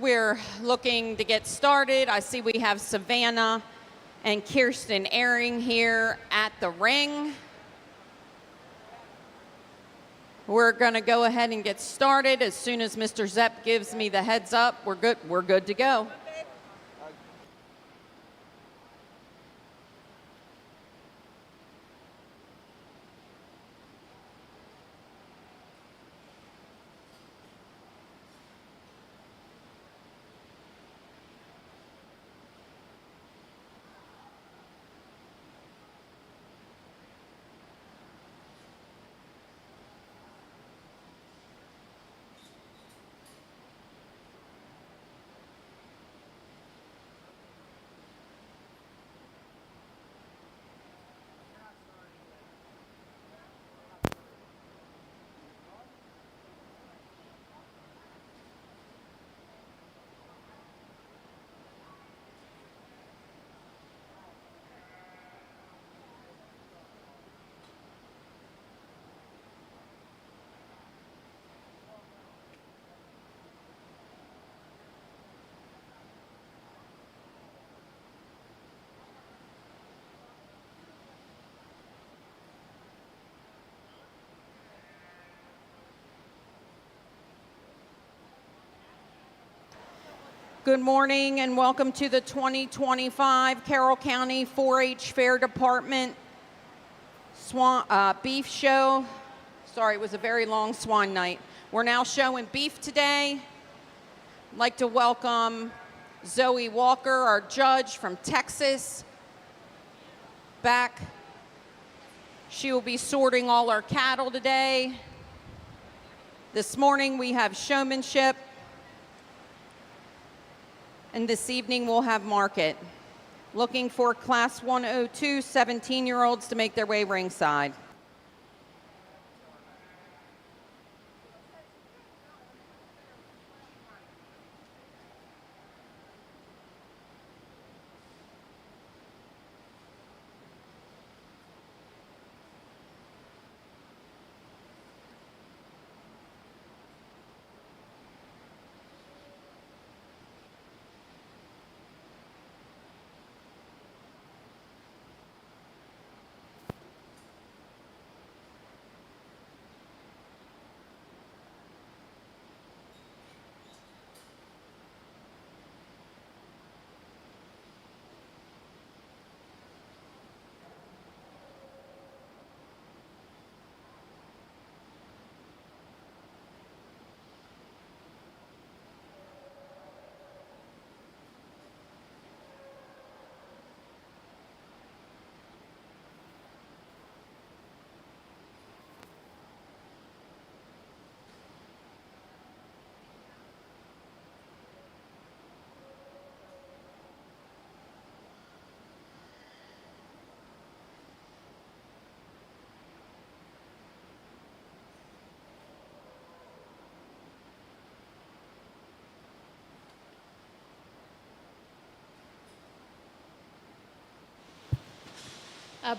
We're looking to get started. I see we have Savannah and Kirsten Ehring here at the ring. We're going to go ahead and get started. As soon as Mr. Zepp gives me the heads up, we're good to go. Good morning and welcome to the 2025 Carroll County 4-H Fair Department Beef Show. Sorry, it was a very long swan night. We're now showing beef today. I'd like to welcome Zoe Walker, our judge from Texas, back. She will be sorting all our cattle today. This morning we have Showmanship. And this evening we'll have market. Looking for Class 102 17-year-olds to make their way ringside.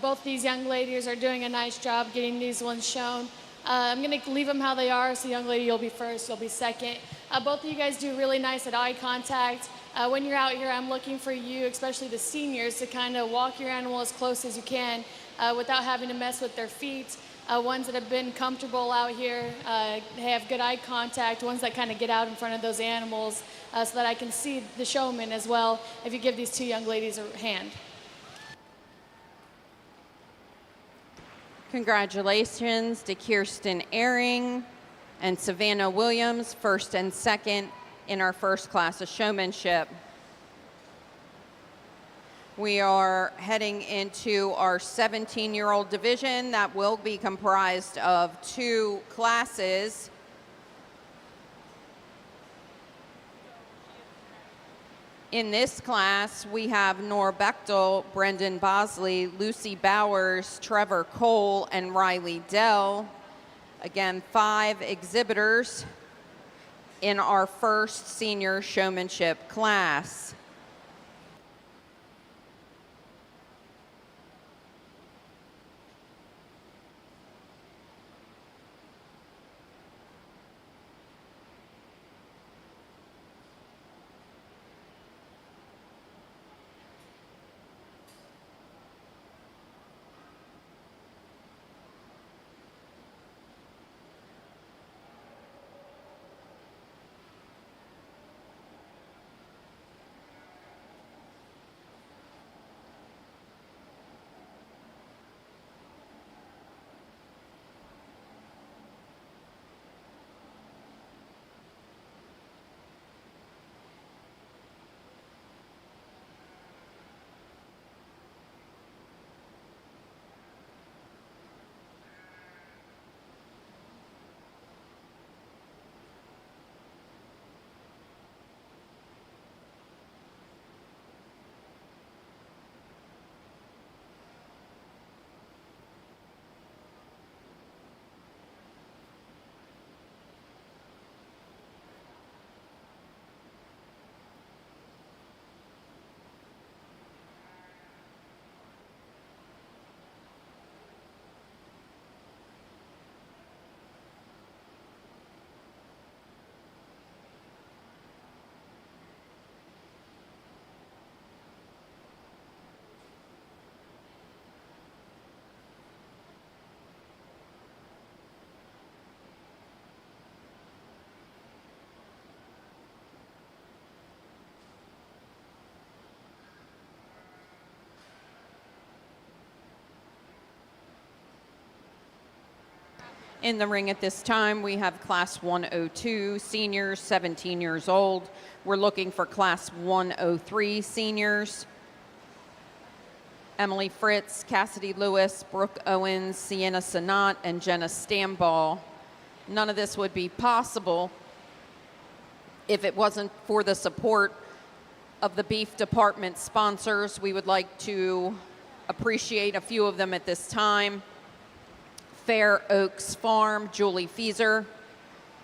Both these young ladies are doing a nice job getting these ones shown. I'm going to leave them how they are. So young lady, you'll be first, you'll be second. Both of you guys do really nice at eye contact. When you're out here, I'm looking for you, especially the seniors, to kind of walk your animal as close as you can without having to mess with their feet. Ones that have been comfortable out here, have good eye contact, ones that kind of get out in front of those animals so that I can see the showman as well, if you give these two young ladies a hand. Congratulations to Kirsten Ehring and Savannah Williams, first and second in our first class of showmanship. We are heading into our 17-year-old division that will be comprised of two classes. In this class, we have Nora Bechtel, Brendan Bosley, Lucy Bowers, Trevor Cole, and Riley Dell. Again, 5 exhibitors in our first senior showmanship class. In the ring at this time, we have Class 102 seniors, 17 years old. We're looking for Class 103 seniors. Emily Fritz, Cassidy Lewis, Brooke Owens, Sienna Sanat, and Jenna Stamball. None of this would be possible if it wasn't for the support of the beef department sponsors. We would like to appreciate a few of them at this time. Fair Oaks Farm, Julie Fieser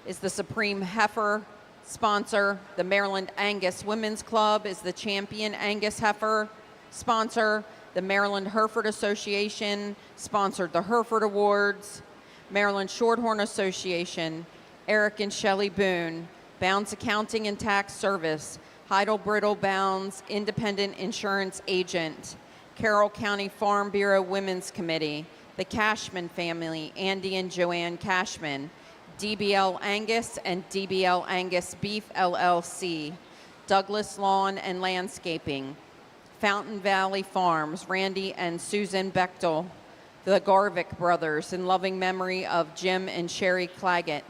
is the Supreme Heifer sponsor. The Maryland Angus Women's Club is the Champion Angus Heifer sponsor. The Maryland Hereford Association sponsored the Hereford Awards. Maryland Shorthorn Association, Eric and Shelley Boone, Bounds Accounting and Tax Service, Heidel Brittle Bounds Independent Insurance Agent, Carroll County Farm Bureau Women's Committee, the Cashman family, Andy and Joanne Cashman, DBL Angus and DBL Angus Beef LLC, Douglas Lawn and Landscaping, Fountain Valley Farms, Randy and Susan Bechtel, the Garvick brothers, in loving memory of Jim and Sherry Claggett,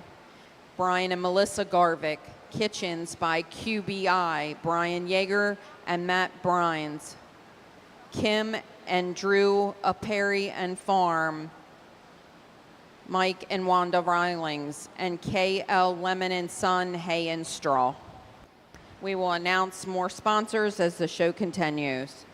Brian and Melissa Garvick, Kitchens by QBI, Brian Yeager and Matt Brines, Kim and Drew Perry and Farm, Mike and Wanda Rilings, and KL Lemon and Son, Hay and Straw. We will announce more sponsors as the show continues.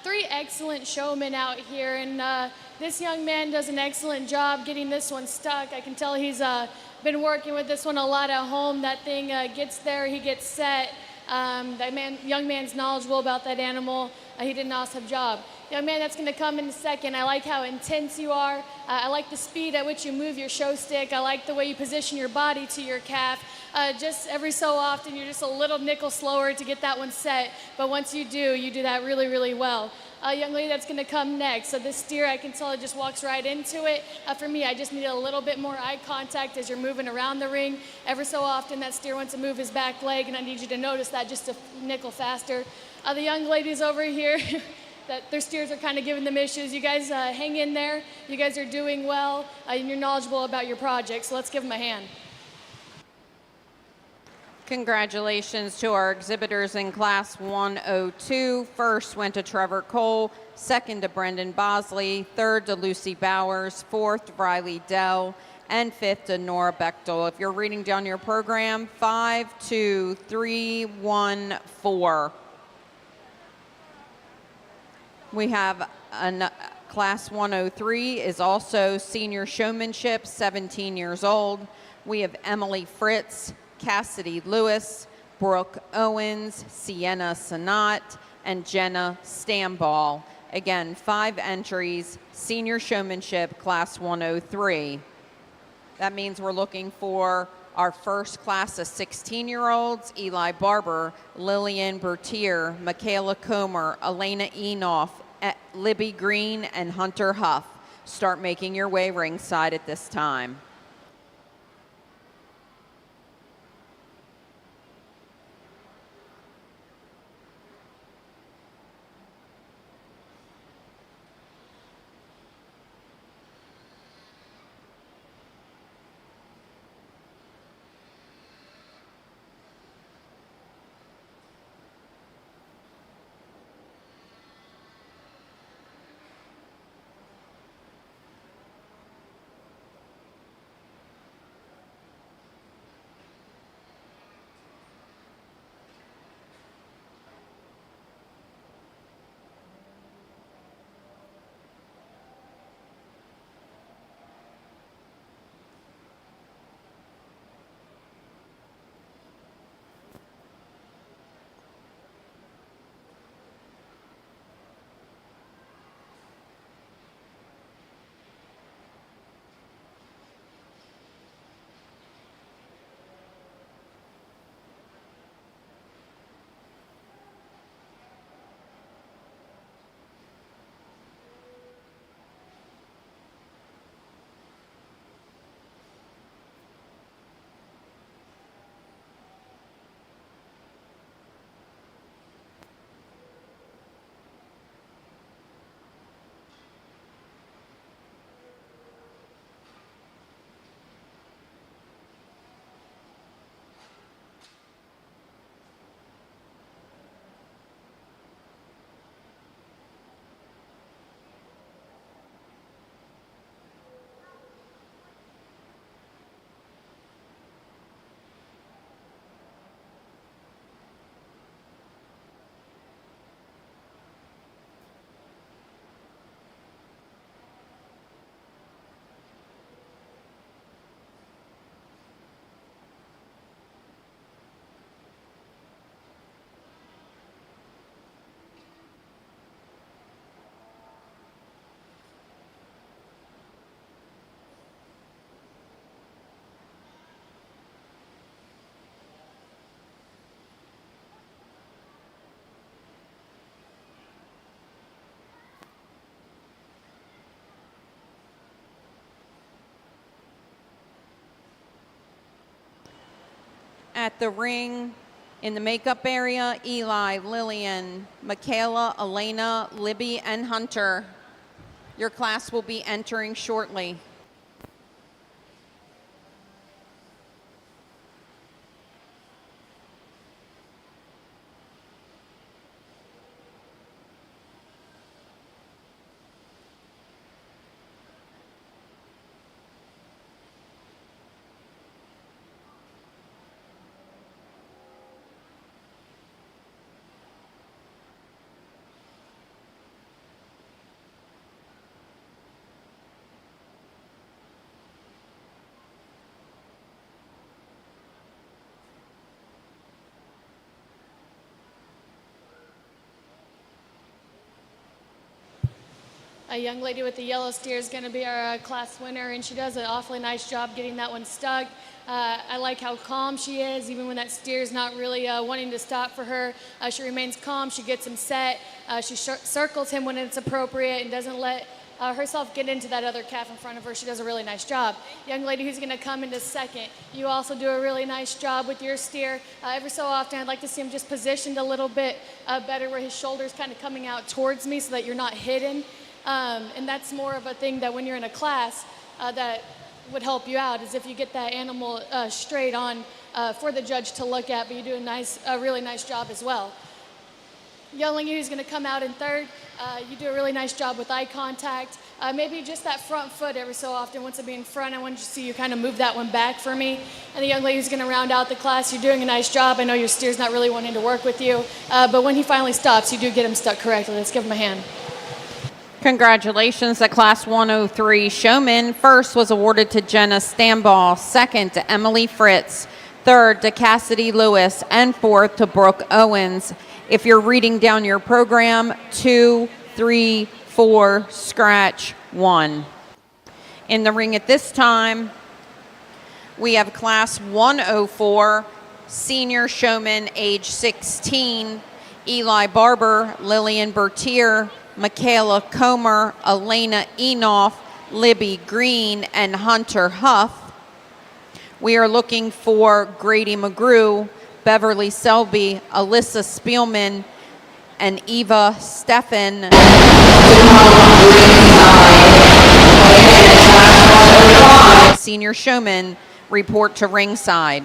Three excellent showmen out here, and this young man does an excellent job getting this one stuck. I can tell he's been working with this one a lot at home. That thing gets there, he gets set. Young man's knowledgeable about that animal. He did an awesome job. Young man, that's going to come in a second. I like how intense you are. I like the speed at which you move your show stick. I like the way you position your body to your calf. Just every so often, you're just a little nickel slower to get that one set. But once you do that really, really well. Young lady that's going to come next. So this steer, I can tell it just walks right into it. For me, I just need a little bit more eye contact as you're moving around the ring. Ever so often, that steer wants to move his back leg, and I need you to notice that just a nickel faster. The young ladies over here, that their steers are kind of giving them issues. You guys hang in there. You guys are doing well, and you're knowledgeable about your project, so let's give them a hand. Congratulations to our exhibitors in Class 102. First went to Trevor Cole, second to Brendan Bosley, third to Lucy Bowers, fourth Riley Dell, and fifth to Nora Bechtel. If you're reading down your program, 5, 2, 3, 1, 4. We have Class 103 is also senior showmanship, 17 years old. We have Emily Fritz, Cassidy Lewis, Brooke Owens, Sienna Sanat, and Jenna Stamball. Again, 5 entries, senior showmanship, Class 103. That means we're looking for our first class of 16-year-olds, Eli Barber, Lillian Bertier, Michaela Comer, Elena Enoff, Libby Green, and Hunter Huff. Start making your way ringside at this time. At the ring, in the makeup area, Eli, Lillian, Michaela, Elena, Libby, and Hunter. Your class will be entering shortly. A young lady with the yellow steer is going to be our class winner, and she does an awfully nice job getting that one stuck. I like how calm she is, even when that steer is not really wanting to stop for her. She remains calm. She gets him set. She circles him when it's appropriate and doesn't let herself get into that other calf in front of her. She does a really nice job. Young lady who's going to come into second, you also do a really nice job with your steer. Every so often, I'd like to see him just positioned a little bit better where his shoulder's kind of coming out towards me so that you're not hidden. And that's more of a thing that when you're in a class that would help you out, is if you get that animal straight on for the judge to look at, but you do a really nice job as well. Young lady who's going to come out in third, you do a really nice job with eye contact. Maybe just that front foot every so often. Once it be in front, I want to see you kind of move that one back for me. And the young lady who's going to round out the class, you're doing a nice job. I know your steer's not really wanting to work with you, but when he finally stops, you do get him stuck correctly. Let's give him a hand. Congratulations. The Class 103 Showman first was awarded to Jenna Stambaugh, second to Emily Fritz, third to Cassidy Lewis, and fourth to Brooke Owens. If you're reading down your program, 2, 3, 4, scratch 1. In the ring at this time, we have Class 104 Senior Showman, age 16, Eli Barber, Lillian Bertier, Michaela Comer, Elena Enoff, Libby Green, and Hunter Huff. We are looking for Grady McGrew, Beverly Selby, Alyssa Spielman, and Eva Steffen. Senior Showman report to ringside.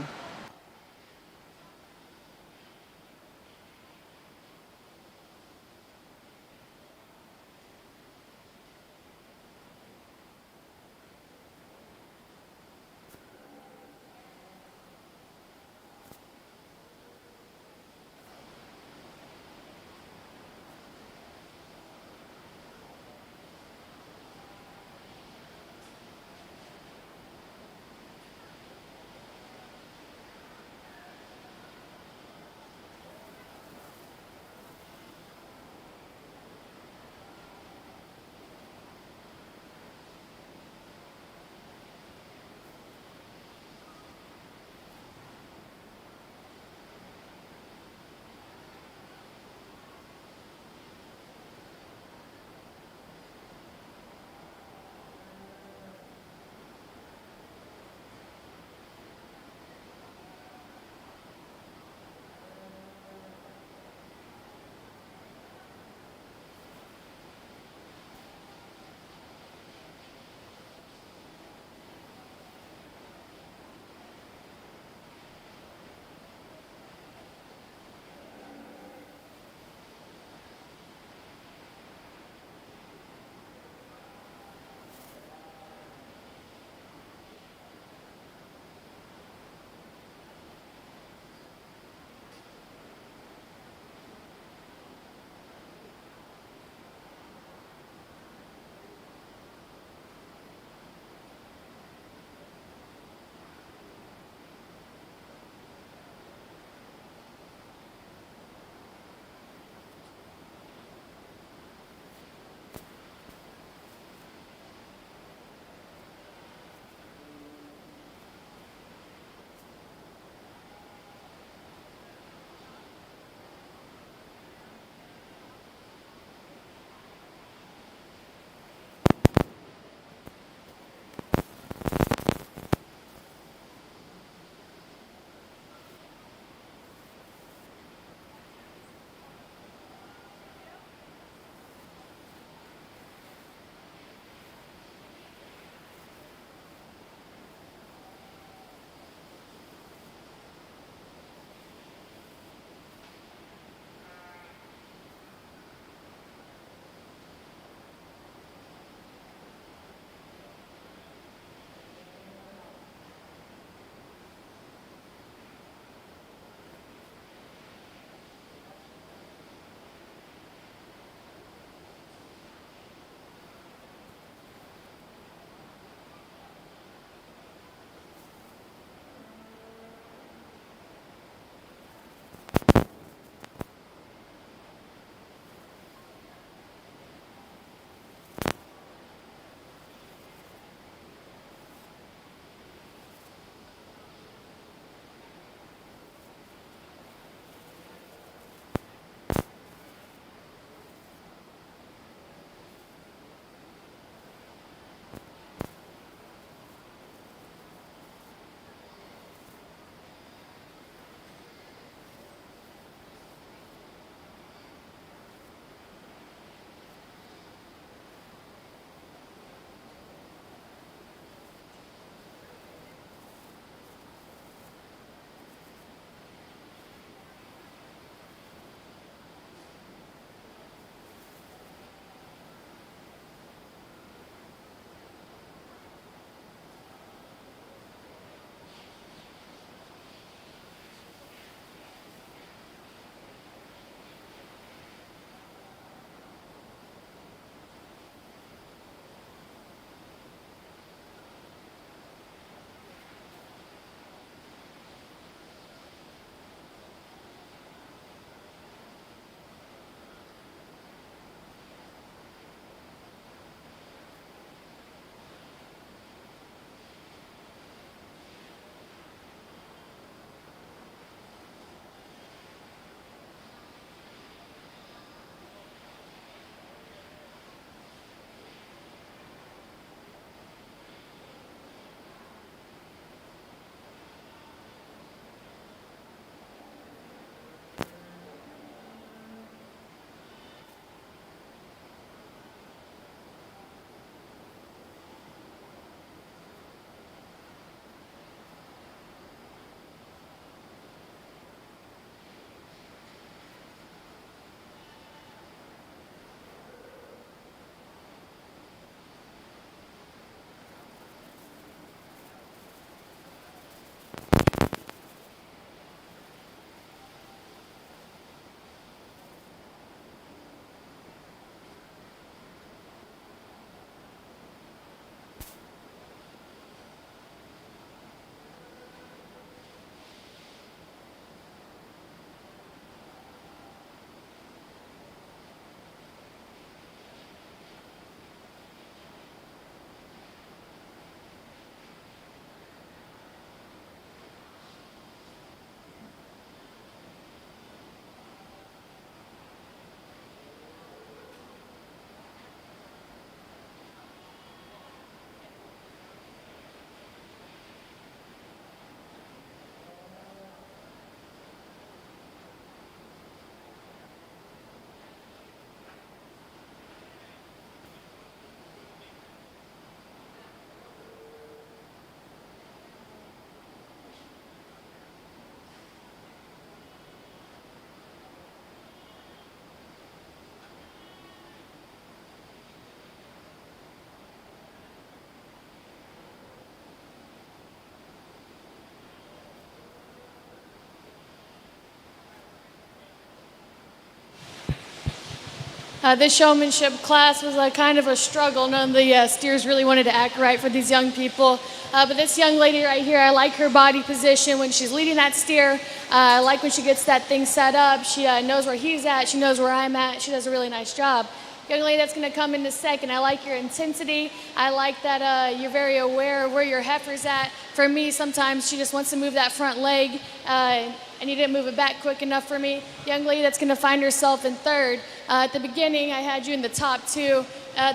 This showmanship class was kind of a struggle. None of the steers really wanted to act right for these young people. But this young lady right here, I like her body position when she's leading that steer. I like when she gets that thing set up. She knows where he's at. She knows where I'm at. She does a really nice job. Young lady that's going to come in a second, I like your intensity. I like that you're very aware of where your heifer's at. For me, sometimes she just wants to move that front leg, and you didn't move it back quick enough for me. Young lady that's going to find herself in third. At the beginning, I had you in the top two.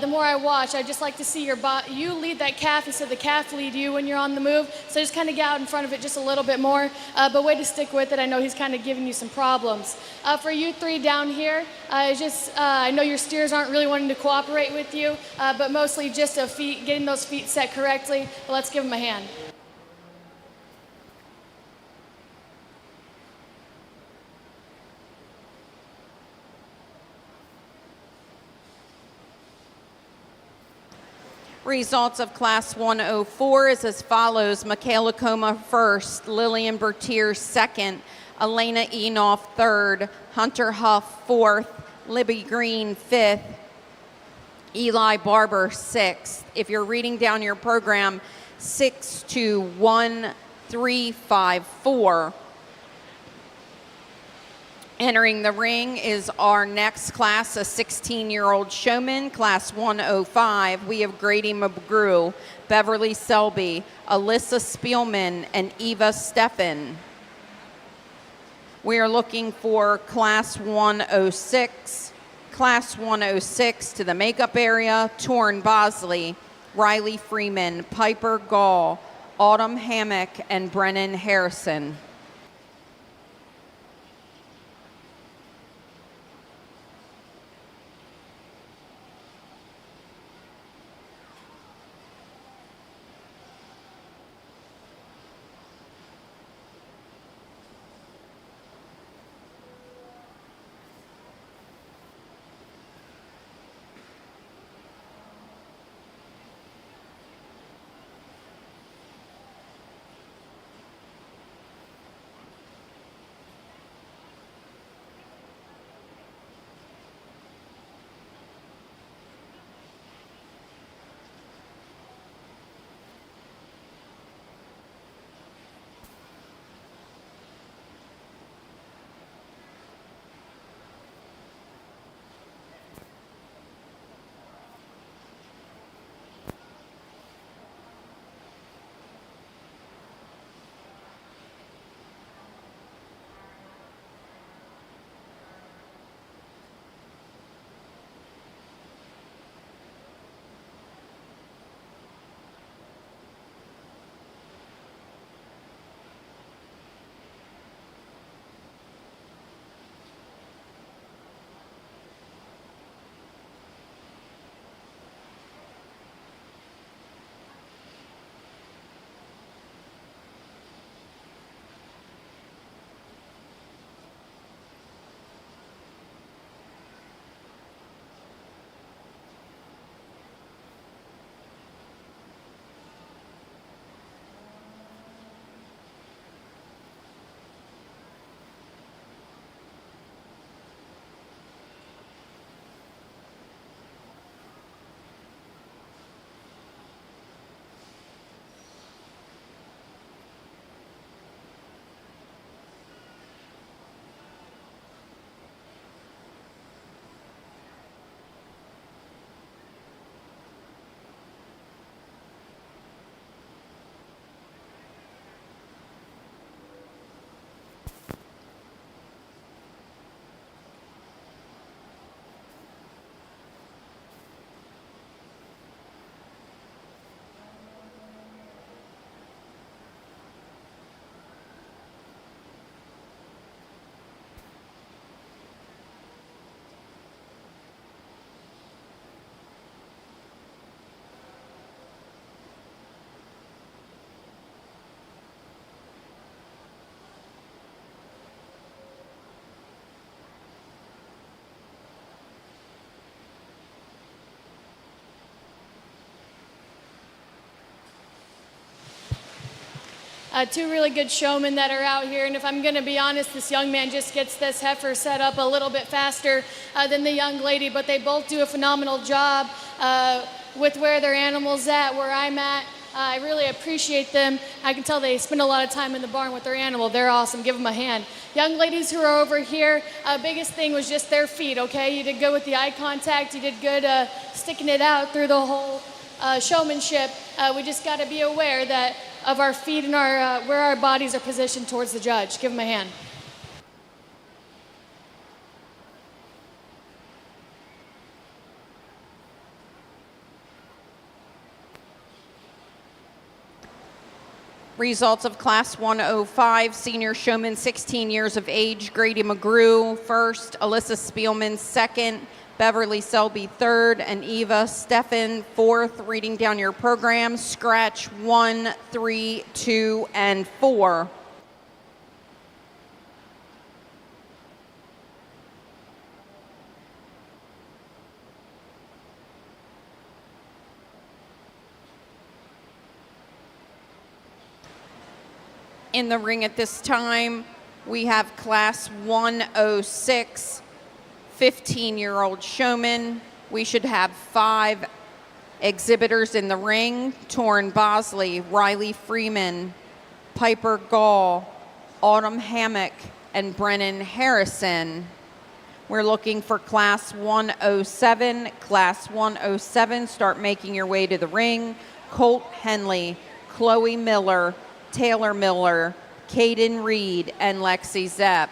The more I watch, I just like to see you lead that calf instead of the calf lead you when you're on the move. So just kind of get out in front of it just a little bit more. But way to stick with it. I know he's kind of giving you some problems. For you three down here, I know your steers aren't really wanting to cooperate with you, but mostly just getting those feet set correctly. But let's give them a hand. Results of Class 104 is as follows. Michaela Coma first, Lillian Bertier second, Elena Enoff third, Hunter Huff fourth, Libby Green fifth, Eli Barber sixth. If you're reading down your program, 6-2-1-3-5-4. Entering the ring is our next class, a 16-year-old showman, Class 105. We have Grady McGrew, Beverly Selby, Alyssa Spielman, and Eva Steffen. We are looking for Class 106. Class 106 to the makeup area, Torrin Bosley, Riley Freeman, Piper Gall, Autumn Hammock, and Brennan Harrison. Two really good showmen that are out here. And if I'm going to be honest, this young man just gets this heifer set up a little bit faster than the young lady, but they both do a phenomenal job with where their animal's at, where I'm at. I really appreciate them. I can tell they spend a lot of time in the barn with their animal. They're awesome. Give them a hand. Young ladies who are over here, biggest thing was just their feet, okay? You did good with the eye contact. You did good sticking it out through the whole showmanship. We just got to be aware that of our feet and our where our bodies are positioned towards the judge. Give them a hand. Results of Class 105, senior showman, 16 years of age, Grady McGrew first, Alyssa Spielman second, Beverly Selby third, and Eva Steffen fourth. Reading down your program, scratch 1, 3, 2, and 4. In the ring at this time, we have Class 106, 15-year-old showman. We should have 5 exhibitors in the ring: Torrin Bosley, Riley Freeman, Piper Gall, Autumn Hammock, and Brennan Harrison. We're looking for Class 107. Class 107, start making your way to the ring. Colt Henley, Chloe Miller, Taylor Miller, Caden Reed, and Lexi Zepp.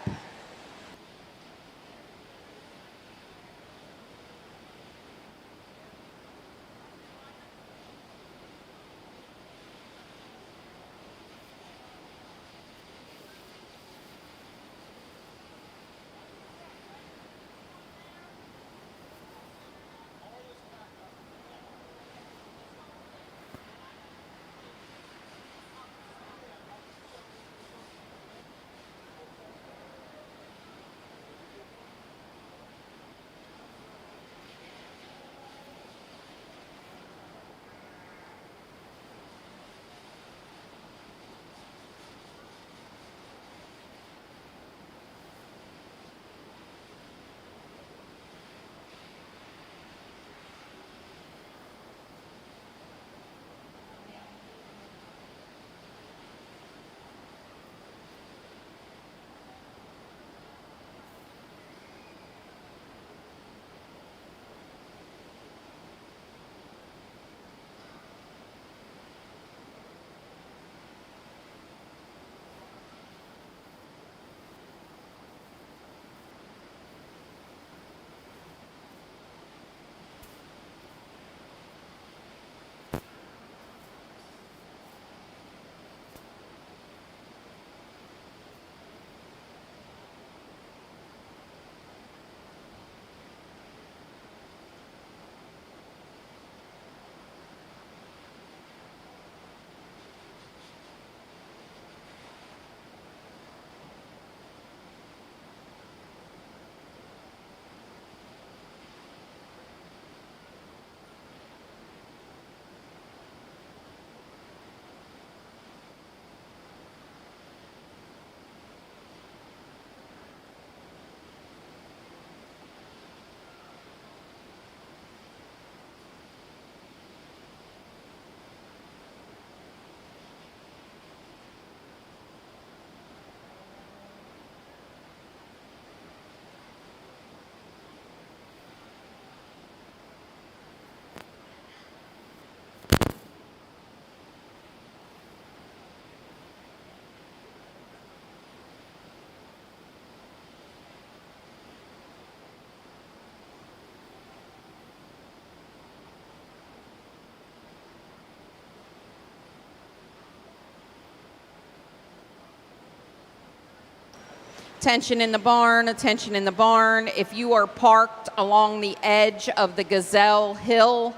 Attention in the barn, attention in the barn. If you are parked along the edge of the Gazelle Hill,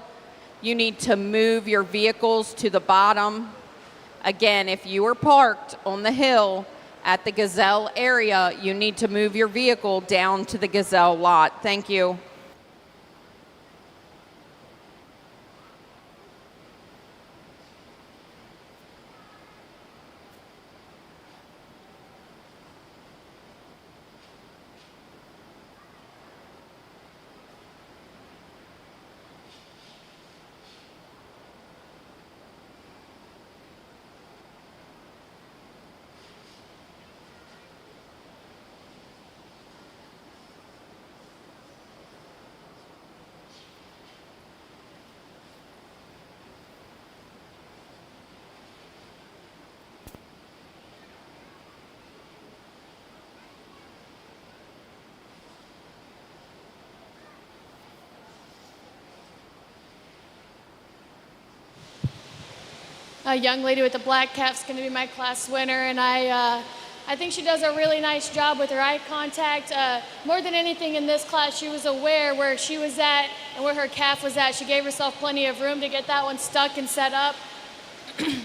you need to move your vehicles to the bottom. Again, if you are parked on the hill at the Gazelle area, you need to move your vehicle down to the Gazelle lot. Thank you. A young lady with the black cap is going to be my class winner, and I think she does a really nice job with her eye contact. More than anything in this class, she was aware where she was at and where her calf was at. She gave herself plenty of room to get that one stuck and set up.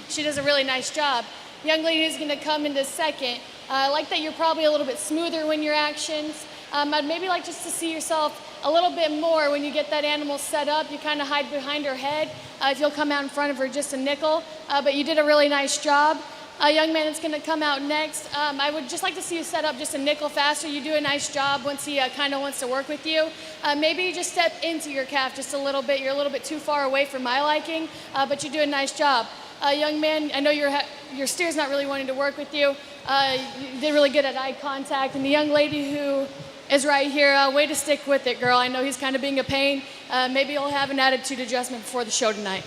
She does a really nice job. Young lady who's going to come into second, I like that you're probably a little bit smoother when your actions. I'd maybe like just to see yourself a little bit more when you get that animal set up. You kind of hide behind her head if you'll come out in front of her just a nickel. But you did a really nice job. A young man that's going to come out next, I would just like to see you set up just a nickel faster. You do a nice job once he kind of wants to work with you. Maybe you just step into your calf just a little bit. You're a little bit too far away for my liking, but you do a nice job. Young man, I know your steer's not really wanting to work with you. You did really good at eye contact. And the young lady who is right here, way to stick with it, girl. I know he's kind of being a pain. Maybe you'll have an attitude adjustment before the show tonight.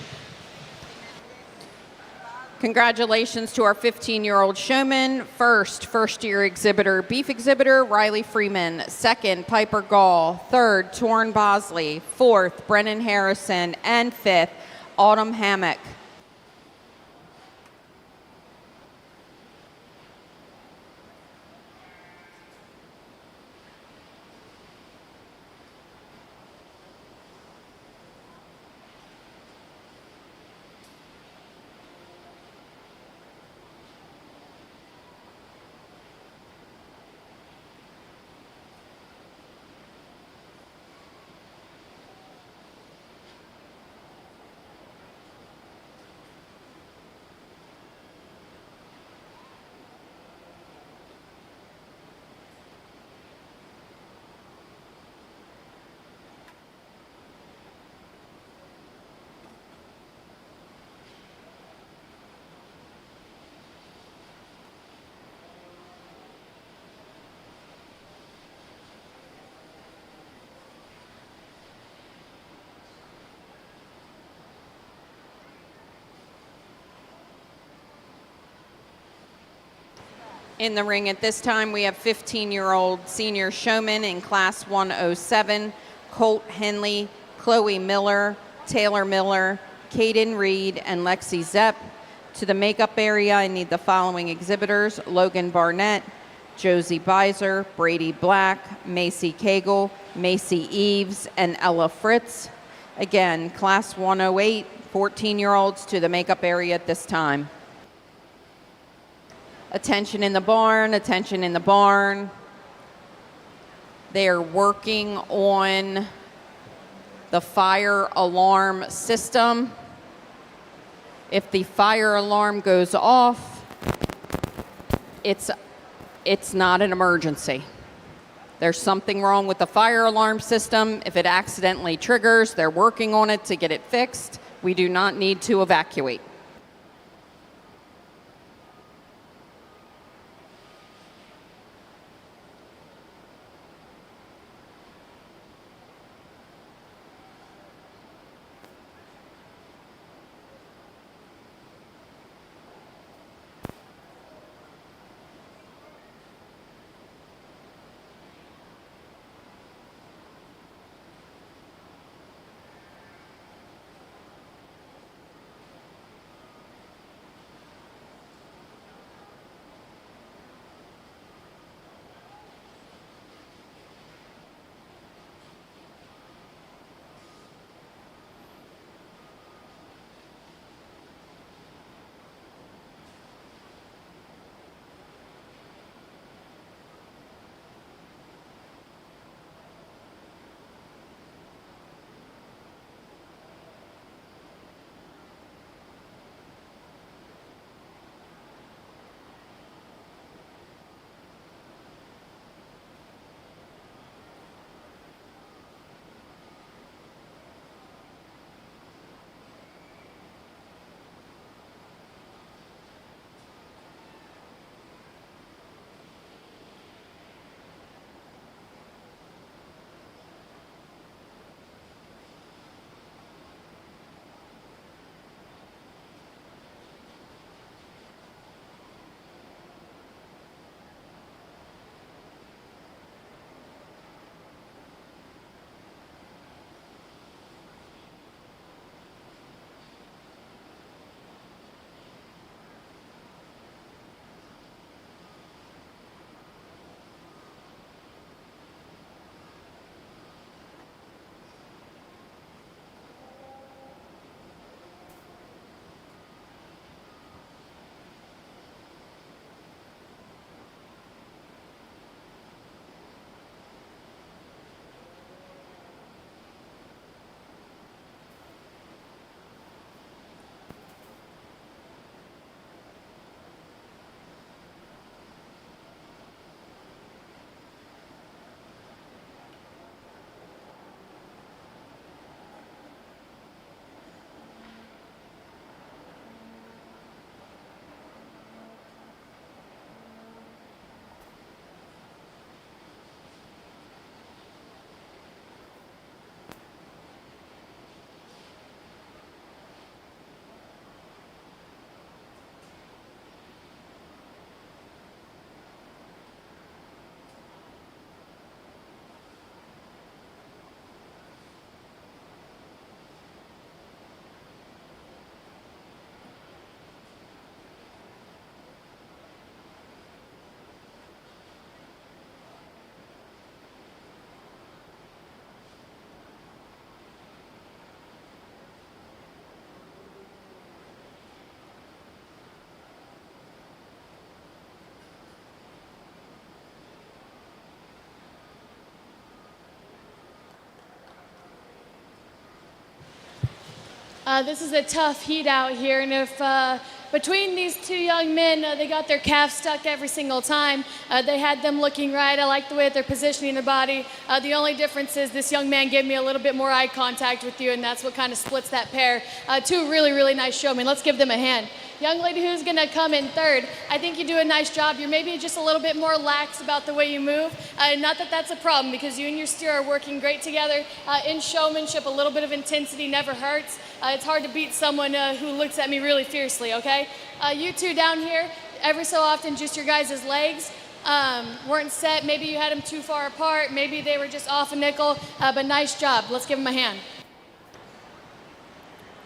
Congratulations to our 15-year-old showman. First-year exhibitor, beef exhibitor, Riley Freeman. Second, Piper Gall. Third, Torrin Bosley. Fourth, Brennan Harrison. And fifth, Autumn Hammock. In the ring at this time, we have 15-year-old senior showman in Class 107, Colt Henley, Chloe Miller, Taylor Miller, Caden Reed, and Lexi Zepp. To the makeup area, I need the following exhibitors: Logan Barnett, Josie Beiser, Brady Black, Macy Cagle, Macy Eves, and Ella Fritz. Again, Class 108, 14-year-olds to the makeup area at this time. Attention in the barn, attention in the barn. They are working on the fire alarm system. If the fire alarm goes off, it's not an emergency. There's something wrong with the fire alarm system. If it accidentally triggers, they're working on it to get it fixed. We do not need to evacuate. This is a tough heat out here, and if between these two young men, they got their calves stuck every single time. They had them looking right. I like the way that they're positioning their body. The only difference is this young man gave me a little bit more eye contact with you, and that's what kind of splits that pair. Two really, really nice showmen. Let's give them a hand. Young lady who's going to come in third, I think you do a nice job. You're maybe just a little bit more lax about the way you move. Not that that's a problem, because you and your steer are working great together. In showmanship, a little bit of intensity never hurts. It's hard to beat someone who looks at me really fiercely, okay? You two down here, every so often, just your guys' legs weren't set. Maybe you had them too far apart. Maybe they were just off a nickel, but nice job. Let's give them a hand.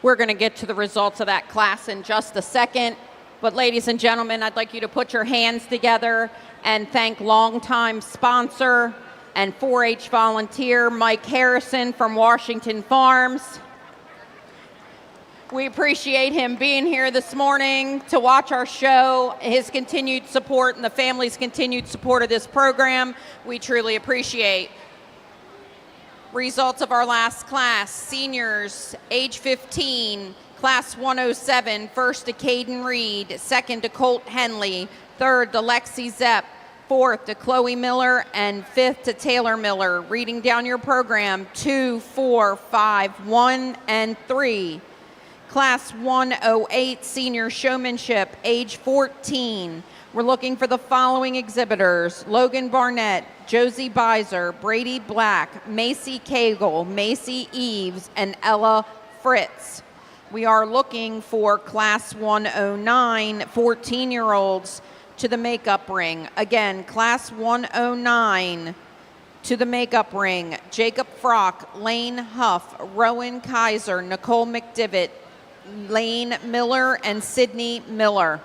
We're going to get to the results of that class in just a second. But ladies and gentlemen, I'd like you to put your hands together and thank longtime sponsor and 4-H volunteer Mike Harrison from Washington Farms. We appreciate him being here this morning to watch our show, his continued support and the family's continued support of this program. We truly appreciate. Results of our last class: seniors, age 15, class 107, first to Caden Reed, second to Colt Henley, third to Lexi Zepp, fourth to Chloe Miller, and fifth to Taylor Miller. Reading down your program: 2, 4, 5, 1, and 3. Class 108, senior showmanship, age 14. We're looking for the following exhibitors: Logan Barnett, Josie Beiser, Brady Black, Macy Cagle, Macy Eves, and Ella Fritz. We are looking for class 109, 14-year-olds to the makeup ring. Again, class 109 to the makeup ring: Jacob Frock, Lane Huff, Rowan Kaiser, Nicole McDivitt, Lane Miller, and Sydney Miller.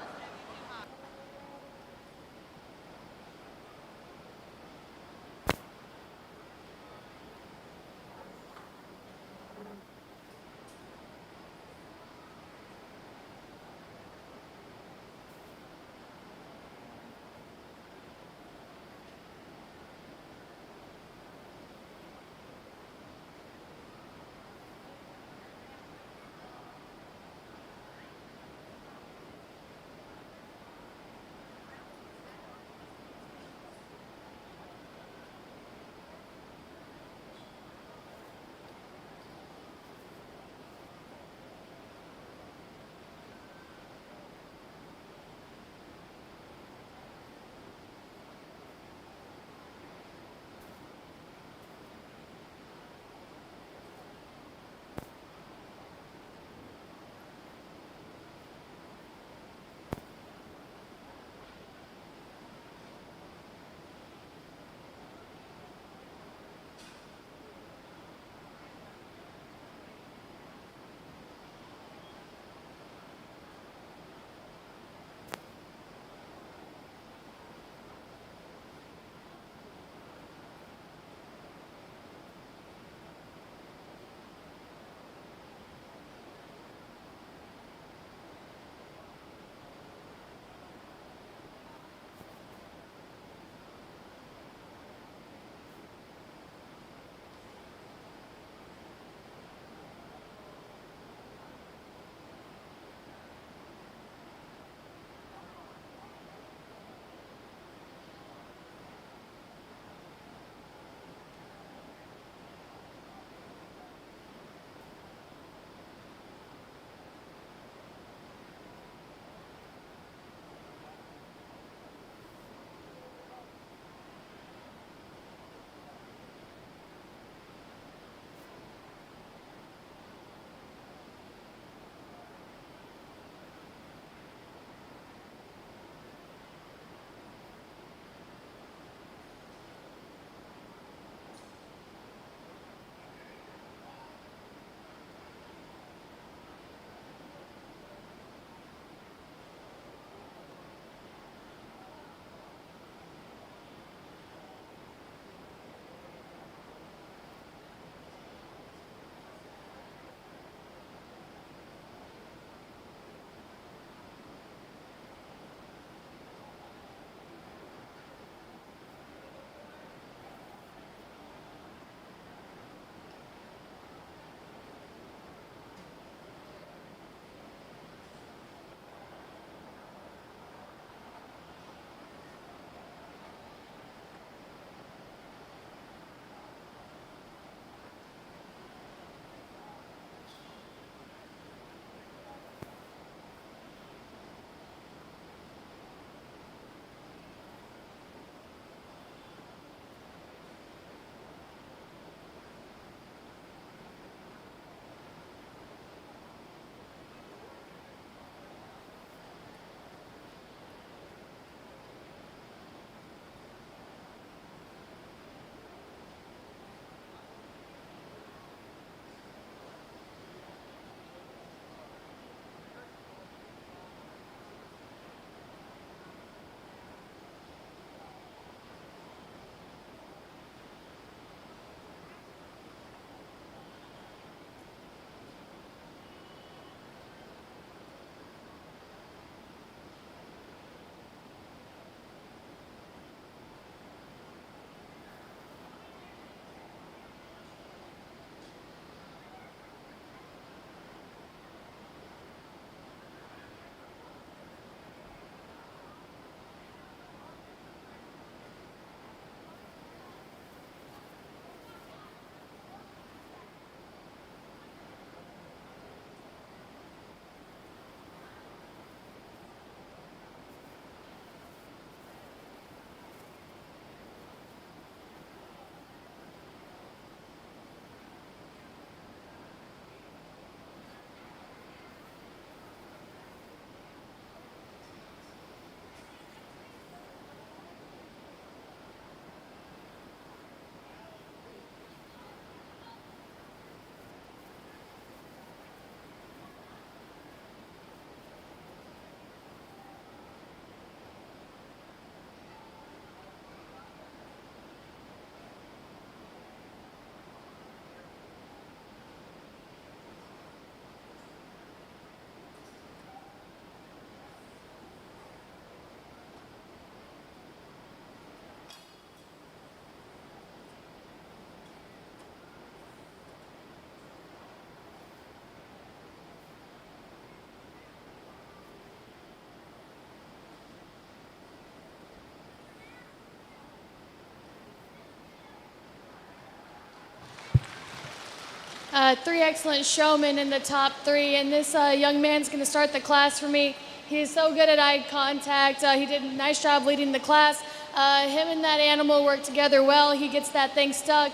Three excellent showmen in the top three, and this young man's going to start the class for me. He's so good at eye contact. He did a nice job leading the class. Him and that animal work together well. He gets that thing stuck.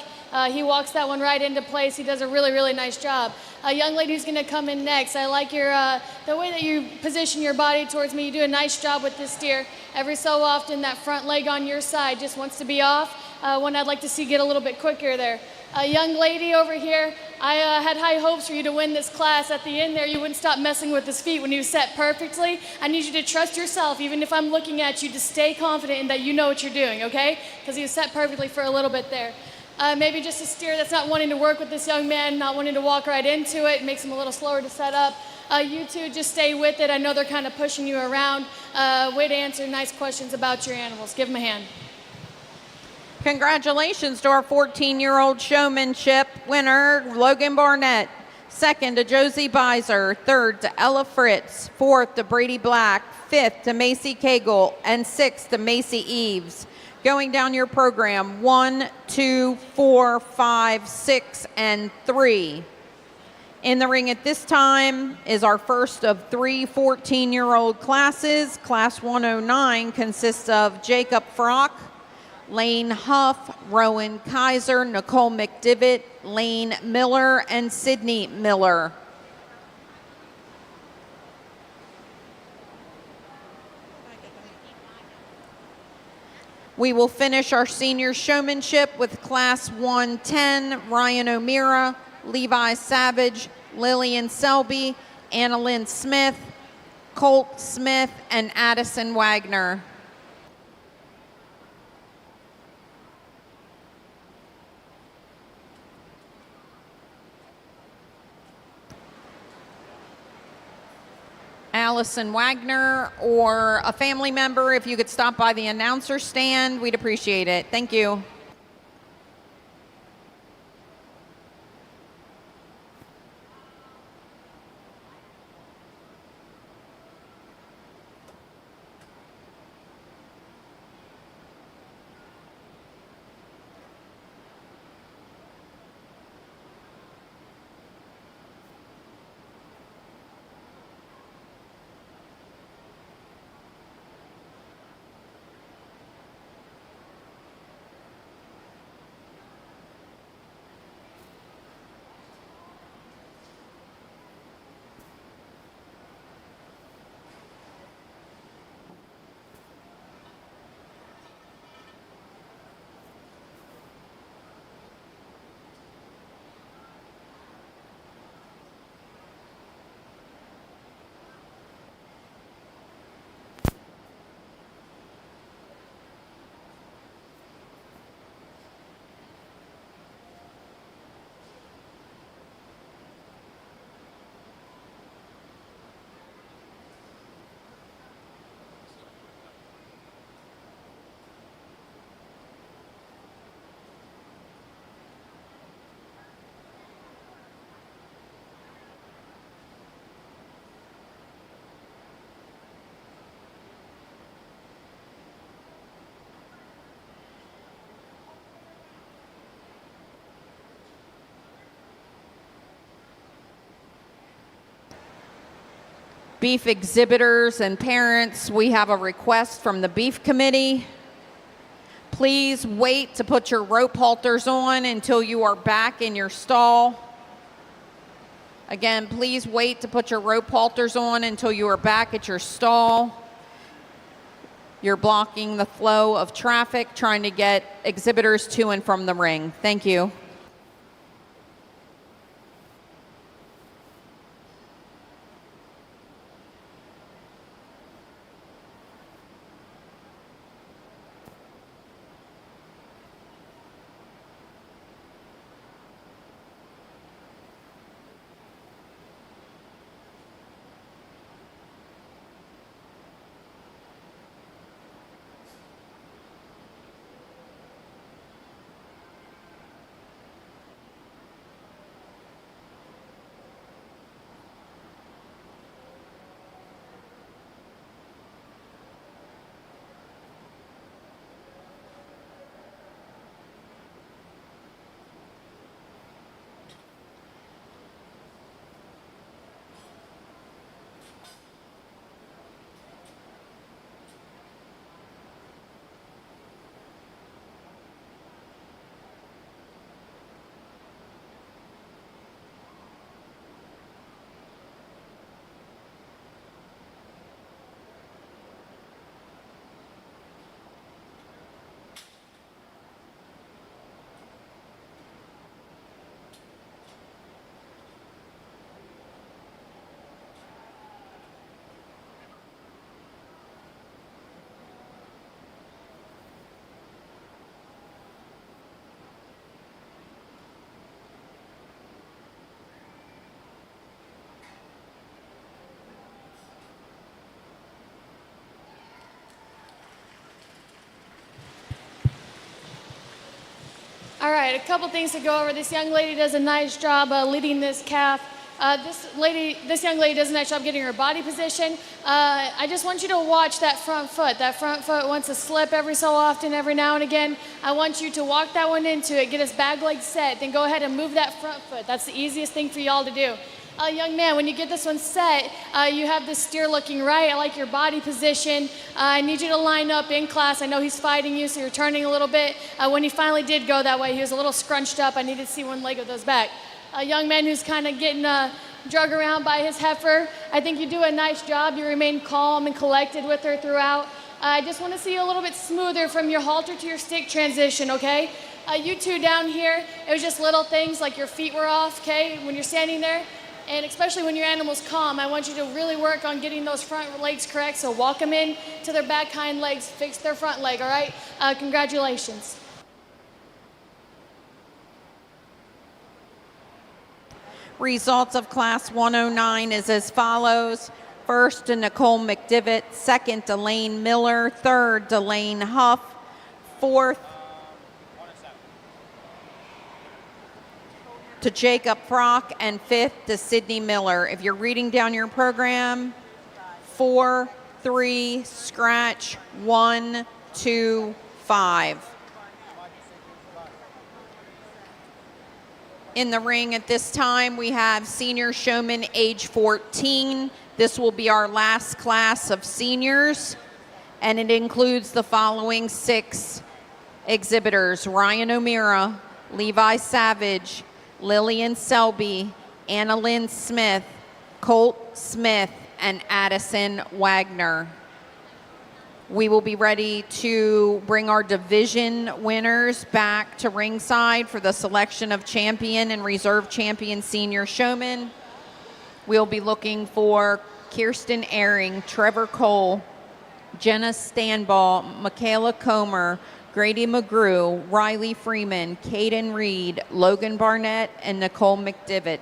He walks that one right into place. He does a really, really nice job. A young lady who's going to come in next. I like your the way that you position your body towards me. You do a nice job with this steer. Every so often, that front leg on your side just wants to be off. One I'd like to see get a little bit quicker there. A young lady over here, I had high hopes for you to win this class. At the end there, you wouldn't stop messing with his feet when he was set perfectly. I need you to trust yourself, even if I'm looking at you, to stay confident in that you know what you're doing, okay? Because he was set perfectly for a little bit there. Maybe just a steer that's not wanting to work with this young man, not wanting to walk right into it, makes him a little slower to set up. You two just stay with it. I know they're kind of pushing you around. Way to answer nice questions about your animals. Give them a hand. Congratulations to our 14-year-old Showmanship winner, Logan Barnett. Second to Josie Beiser. Third to Ella Fritz. Fourth to Brady Black. Fifth to Macy Cagle. And sixth to Macy Eves. Going down your program, 1, 2, 4, 5, 6, and 3. In the ring at this time is our first of three 14-year-old classes. Class 109 consists of Jacob Frock, Lane Huff, Rowan Kaiser, Nicole McDivitt, Lane Miller, and Sydney Miller. We will finish our senior showmanship with Class 110, Ryan O'Meara, Levi Savage, Lillian Selby, Annalyn Smith, Colt Smith, and Addison Wagner. Allison Wagner or a family member, if you could stop by the announcer stand, we'd appreciate it. Thank you. Beef exhibitors and parents, we have a request from the beef committee. Please wait to put your rope halters on until you are back in your stall. Again, please wait to put your rope halters on until you are back at your stall. You're blocking the flow of traffic trying to get exhibitors to and from the ring. Thank you. right, a couple things to go over. This young lady does a nice job leading this calf. This young lady does a nice job getting her body position. I just want you to watch that front foot. That front foot wants to slip every so often, every now and again. I want you to walk that one into it, get his back leg set, then go ahead and move that front foot. That's the easiest thing for y'all to do. Young man, when you get this one set, you have the steer looking right. I like your body position. I need you to line up in class. I know he's fighting you, so you're turning a little bit. When he finally did go that way, he was a little scrunched up. I needed to see one leg of those back. A young man who's kind of getting drug around by his heifer. I think you do a nice job. You remain calm and collected with her throughout. I just want to see you a little bit smoother from your halter to your stick transition, okay? You two down here, it was just little things like your feet were off, okay, when you're standing there. And especially when your animal's calm, I want you to really work on getting those front legs correct. So walk them in to their back hind legs, fix their front leg, all right? Congratulations. Results of Class 109 is as follows. First to Nicole McDivitt, second Delane Miller, third Delane Huff, fourth to Jacob Frock, and fifth to Sydney Miller. If you're reading down your program, 4, 3, scratch, 1, 2, 5. In the ring at this time, we have senior showman age 14. This will be our last class of seniors, and it includes the following 6 exhibitors: Ryan O'Meara, Levi Savage, Lillian Selby, Anna Lynn Smith, Colt Smith, and Addison Wagner. We will be ready to bring our division winners back to ringside for the selection of champion and reserve champion senior showmen. We'll be looking for Kirsten Ehring, Trevor Cole, Jenna Stanball, Michaela Comer, Grady McGrew, Riley Freeman, Caden Reed, Logan Barnett, and Nicole McDivitt.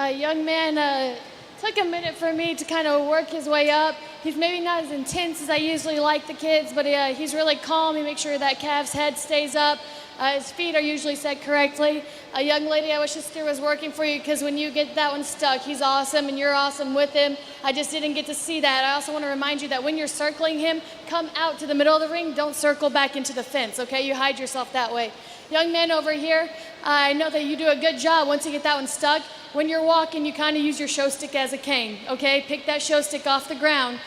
Young man took a minute for me to kind of work his way up. He's maybe not as intense as I usually like the kids, but he's really calm. He makes sure that calf's head stays up. His feet are usually set correctly. A young lady, I wish this steer was working for you, because when you get that one stuck, he's awesome and you're awesome with him. I just didn't get to see that. I also want to remind you that when you're circling him, come out to the middle of the ring. Don't circle back into the fence, okay? You hide yourself that way. Young man over here, I know that you do a good job once you get that one stuck. When you're walking, you kind of use your show stick as a cane, okay? Pick that show stick off the ground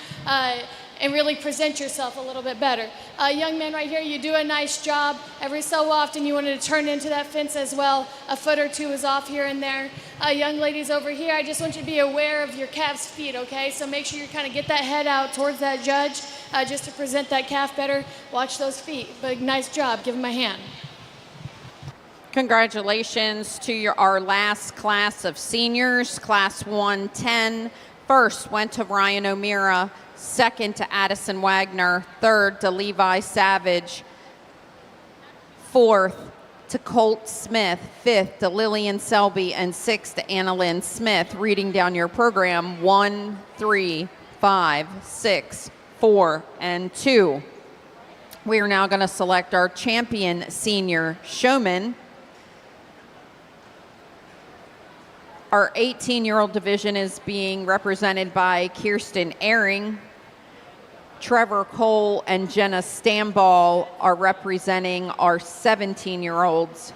and really present yourself a little bit better. Young man right here, you do a nice job. Every so often, you wanted to turn into that fence as well. A foot or two is off here and there. Young ladies over here, I just want you to be aware of your calf's feet, okay? So make sure you kind of get that head out towards that judge just to present that calf better. Watch those feet. But nice job. Give him a hand. Congratulations to our last class of seniors, class 110. First went to Ryan O'Meara, second to Addison Wagner, third to Levi Savage, fourth to Colt Smith, fifth to Lillian Selby, and sixth to Anna Lynn Smith. Reading down your program, 1, 3, 5, 6, 4, and 2. We are now going to select our champion senior showman. Our 18-year-old division is being represented by Kirsten Ehring. Trevor Cole and Jenna Stamball are representing our 17-year-olds.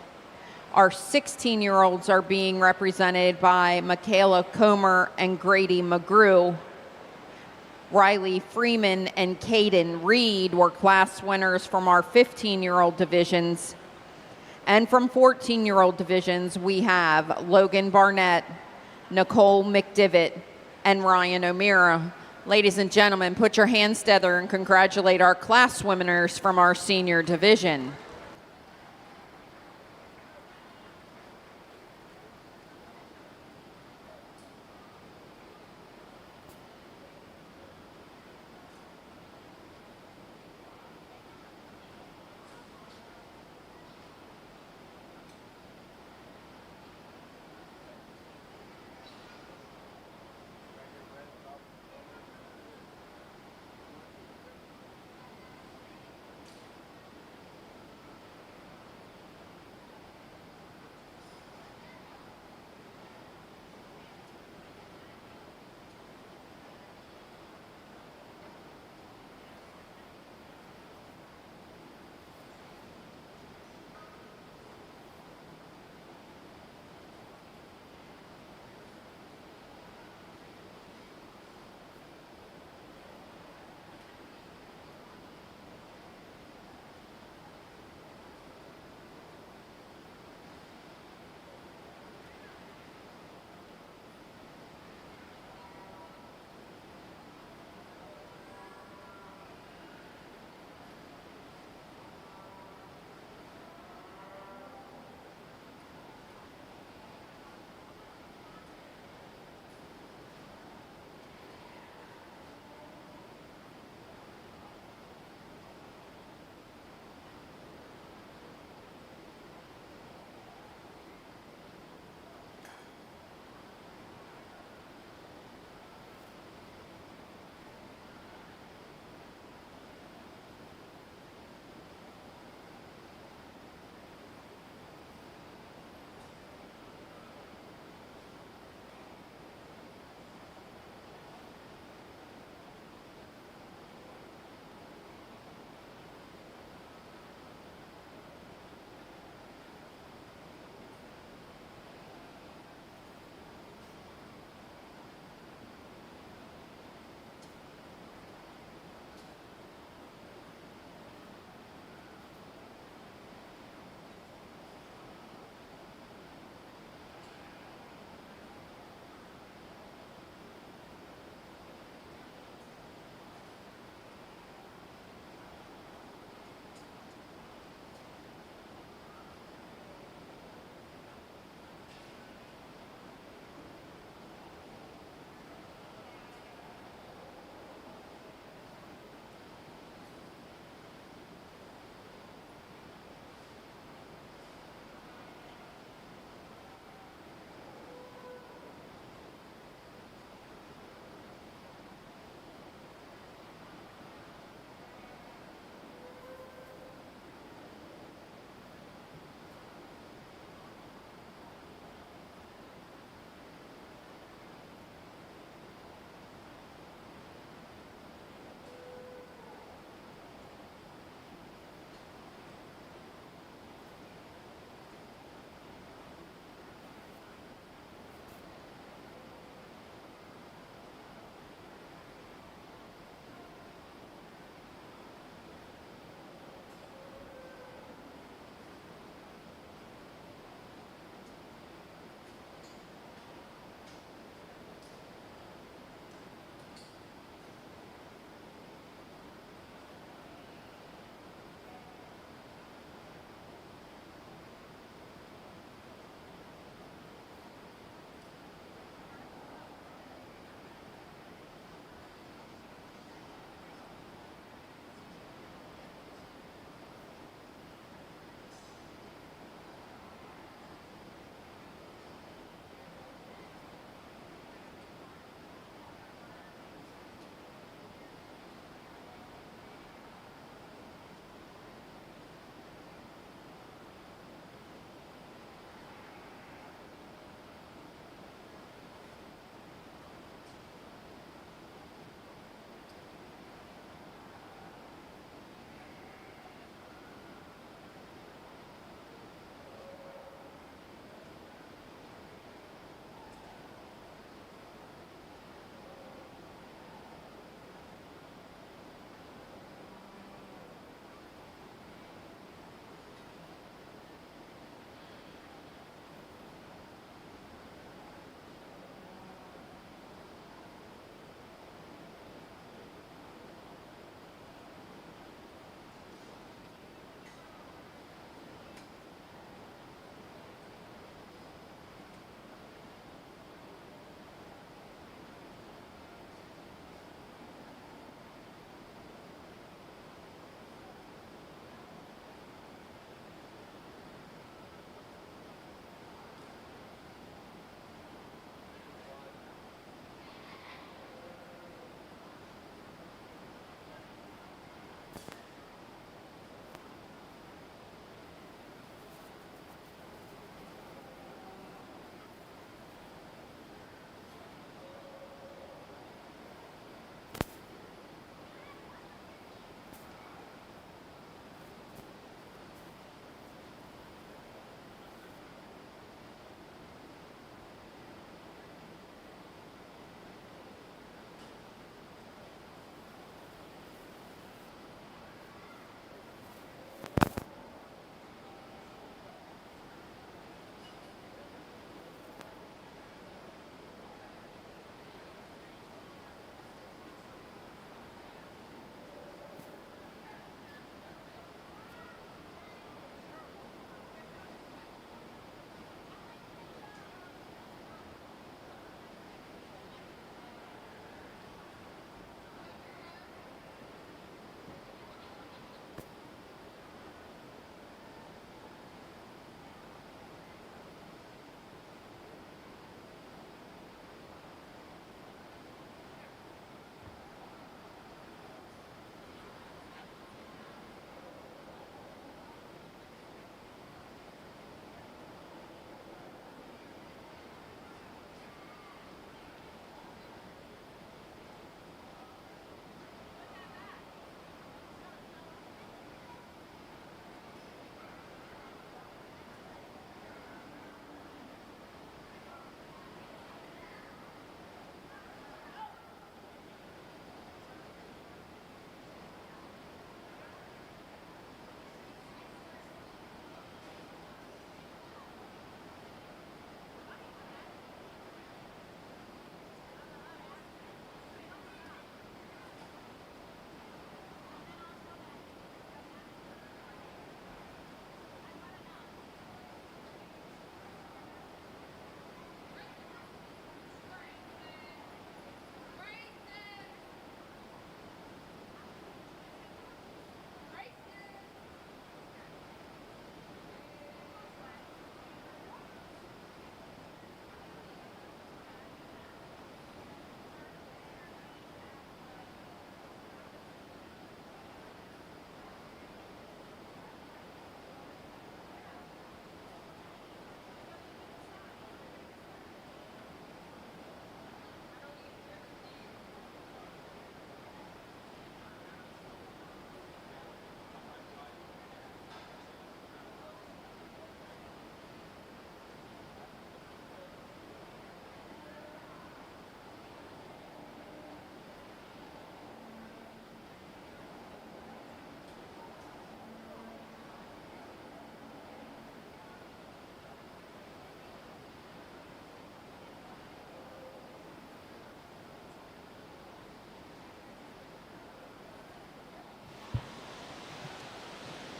Our 16-year-olds are being represented by Michaela Comer and Grady McGrew. Riley Freeman and Caden Reed were class winners from our 15-year-old divisions. And from 14-year-old divisions, we have Logan Barnett, Nicole McDivitt, and Ryan O'Meara. Ladies and gentlemen, put your hands together and congratulate our class winners from our senior division.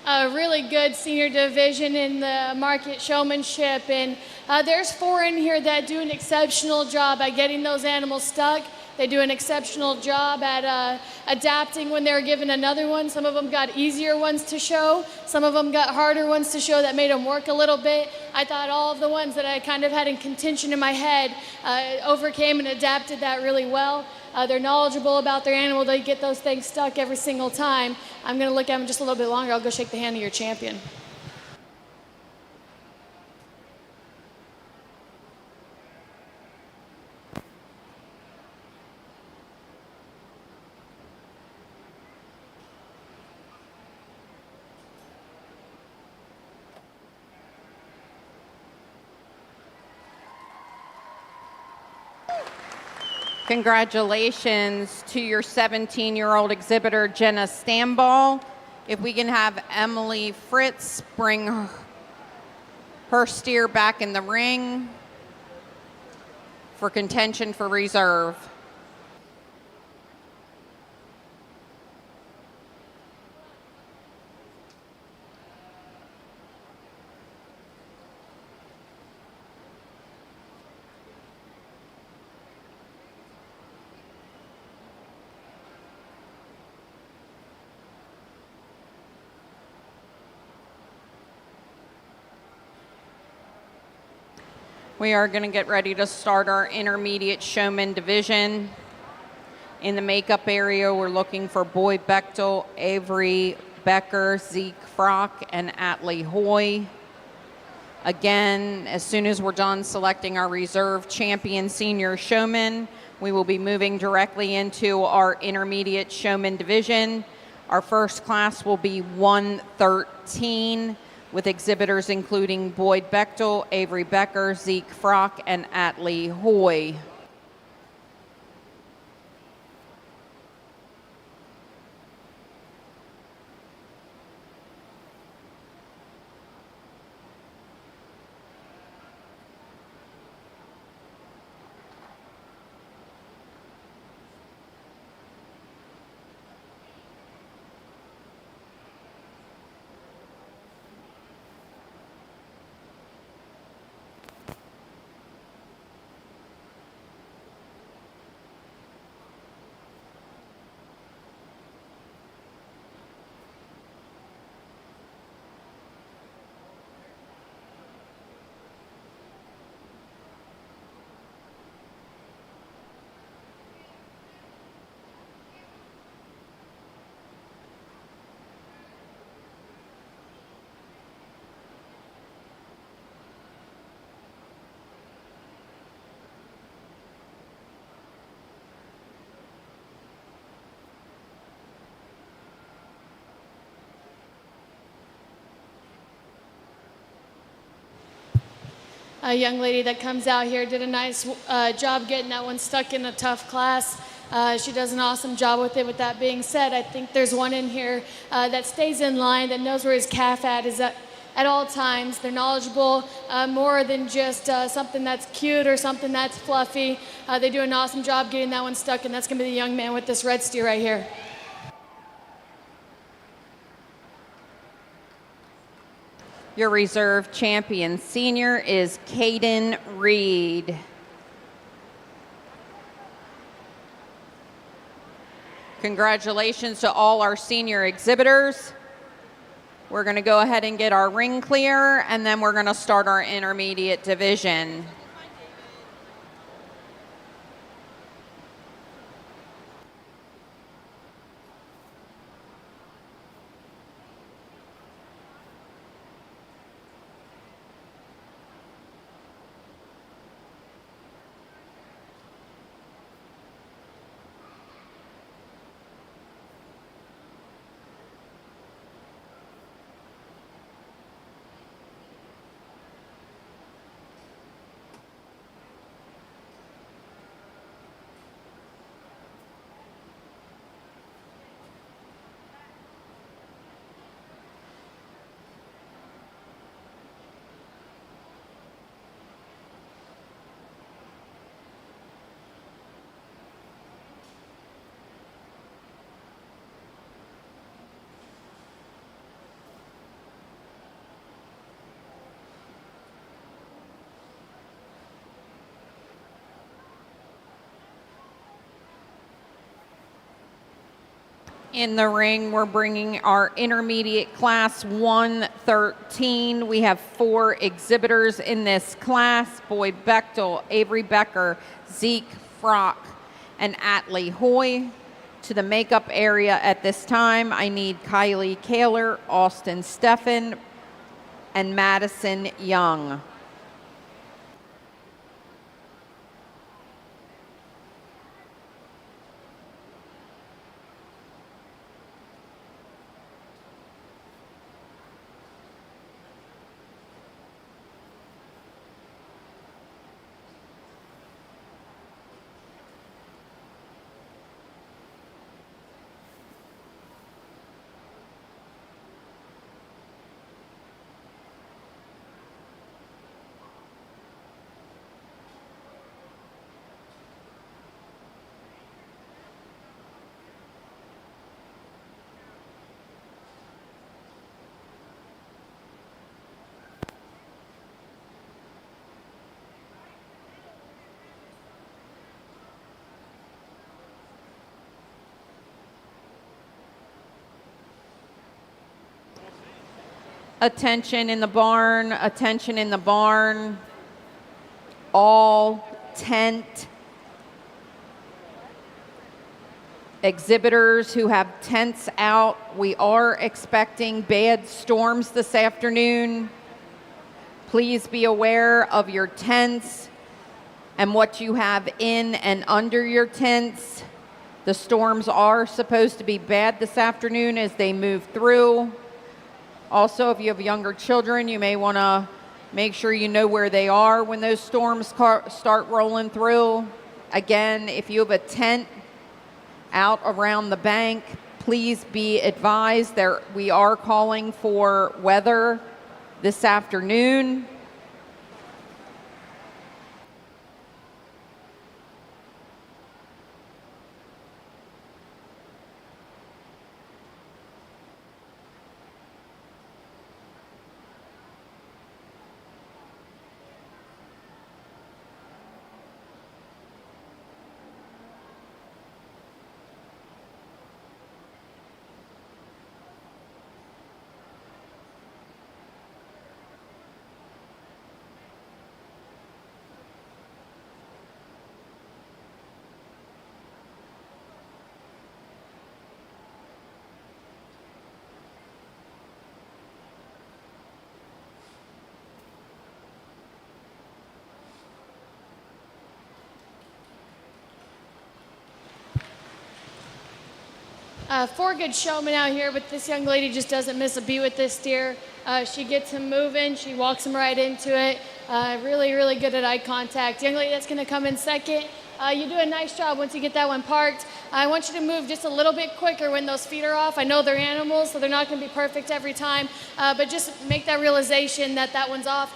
a really good senior division in the market Showmanship, and there's 4 in here that do an exceptional job at getting those animals stuck. They do an exceptional job at adapting when they're given another one. Some of them got easier ones to show. Some of them got harder ones to show that made them work a little bit. I thought all of the ones that I kind of had in contention in my head overcame and adapted that really well. They're knowledgeable about their animal. They get those things stuck every single time. I'm going to look at them just a little bit longer. I'll go shake the hand of your champion. Congratulations to your 17-year-old exhibitor, Jenna Stamball. If we can have Emily Fritz bring her steer back in the ring for contention for reserve. We are going to get ready to start our intermediate showman division. In the makeup area, we're looking for Boyd Bechtel, Avery Becker, Zeke Frock, and Atlee Hoy. Again, as soon as we're done selecting our reserve champion senior showman, we will be moving directly into our intermediate showman division. Our first class will be 113. With exhibitors including Boyd Bechtel, Avery Becker, Zeke Frock, and Atlee Hoy. A young lady that comes out here did a nice job getting that one stuck in a tough class. She does an awesome job with it. With that being said, I think there's one in here that stays in line, that knows where his calf is at all times. They're knowledgeable, more than just something that's cute or something that's fluffy. They do an awesome job getting that one stuck, and that's going to be the young man with this red steer right here. Your reserve champion senior is Caden Reed. Congratulations to all our senior exhibitors. We're going to go ahead and get our ring clear, and then we're going to start our intermediate division. In the ring, we're bringing our intermediate class 113. We have 4 exhibitors in this class: Boyd Bechtel, Avery Becker, Zeke Frock, and Atlee Hoy. To the makeup area at this time, I need Kylie Kaler, Austin Steffen, and Madison Young. Attention in the barn, attention in the barn. All tent exhibitors who have tents out, we are expecting bad storms this afternoon. Please be aware of your tents and what you have in and under your tents. The storms are supposed to be bad this afternoon as they move through. Also, if you have younger children, you may want to make sure you know where they are when those storms start rolling through. Again, if you have a tent out around the bank, please be advised we are calling for weather this afternoon. Four good showmen out here, but this young lady just doesn't miss a beat with this steer. She gets him moving. She walks him right into it. Really, really good at eye contact. Young lady that's going to come in second. You do a nice job once you get that one parked. I want you to move just a little bit quicker when those feet are off. I know they're animals, so they're not going to be perfect every time, but just make that realization that that one's off.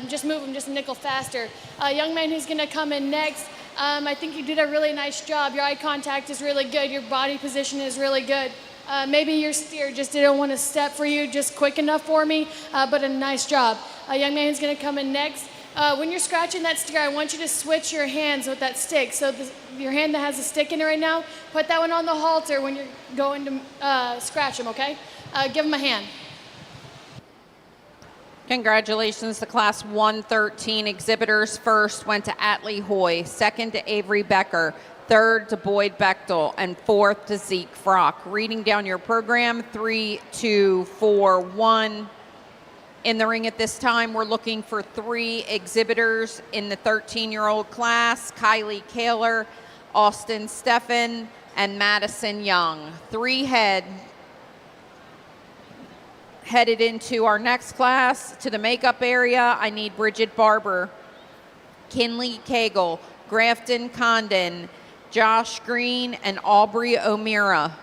Just move them just a nickel faster. Young man who's going to come in next, I think you did a really nice job. Your eye contact is really good. Your body position is really good. Maybe your steer just didn't want to step for you just quick enough for me, but a nice job. Young man who's going to come in next. When you're scratching that steer, I want you to switch your hands with that stick. So your hand that has a stick in it right now, put that one on the halter when you're going to scratch him, okay? Give him a hand. Congratulations to Class 113 exhibitors. First went to Atlee Hoy, second to Avery Becker, third to Boyd Bechtel, and fourth to Zeke Frock. Reading down your program, 3, 2, 4, 1. In the ring at this time, we're looking for 3 exhibitors in the 13-year-old class: Kylie Kaler, Austin Steffen, and Madison Young. 3 headed into our next class. To the makeup area, I need Bridget Barber, Kinley Cagle, Grafton Condon, Josh Green, and Aubrey O'Meara.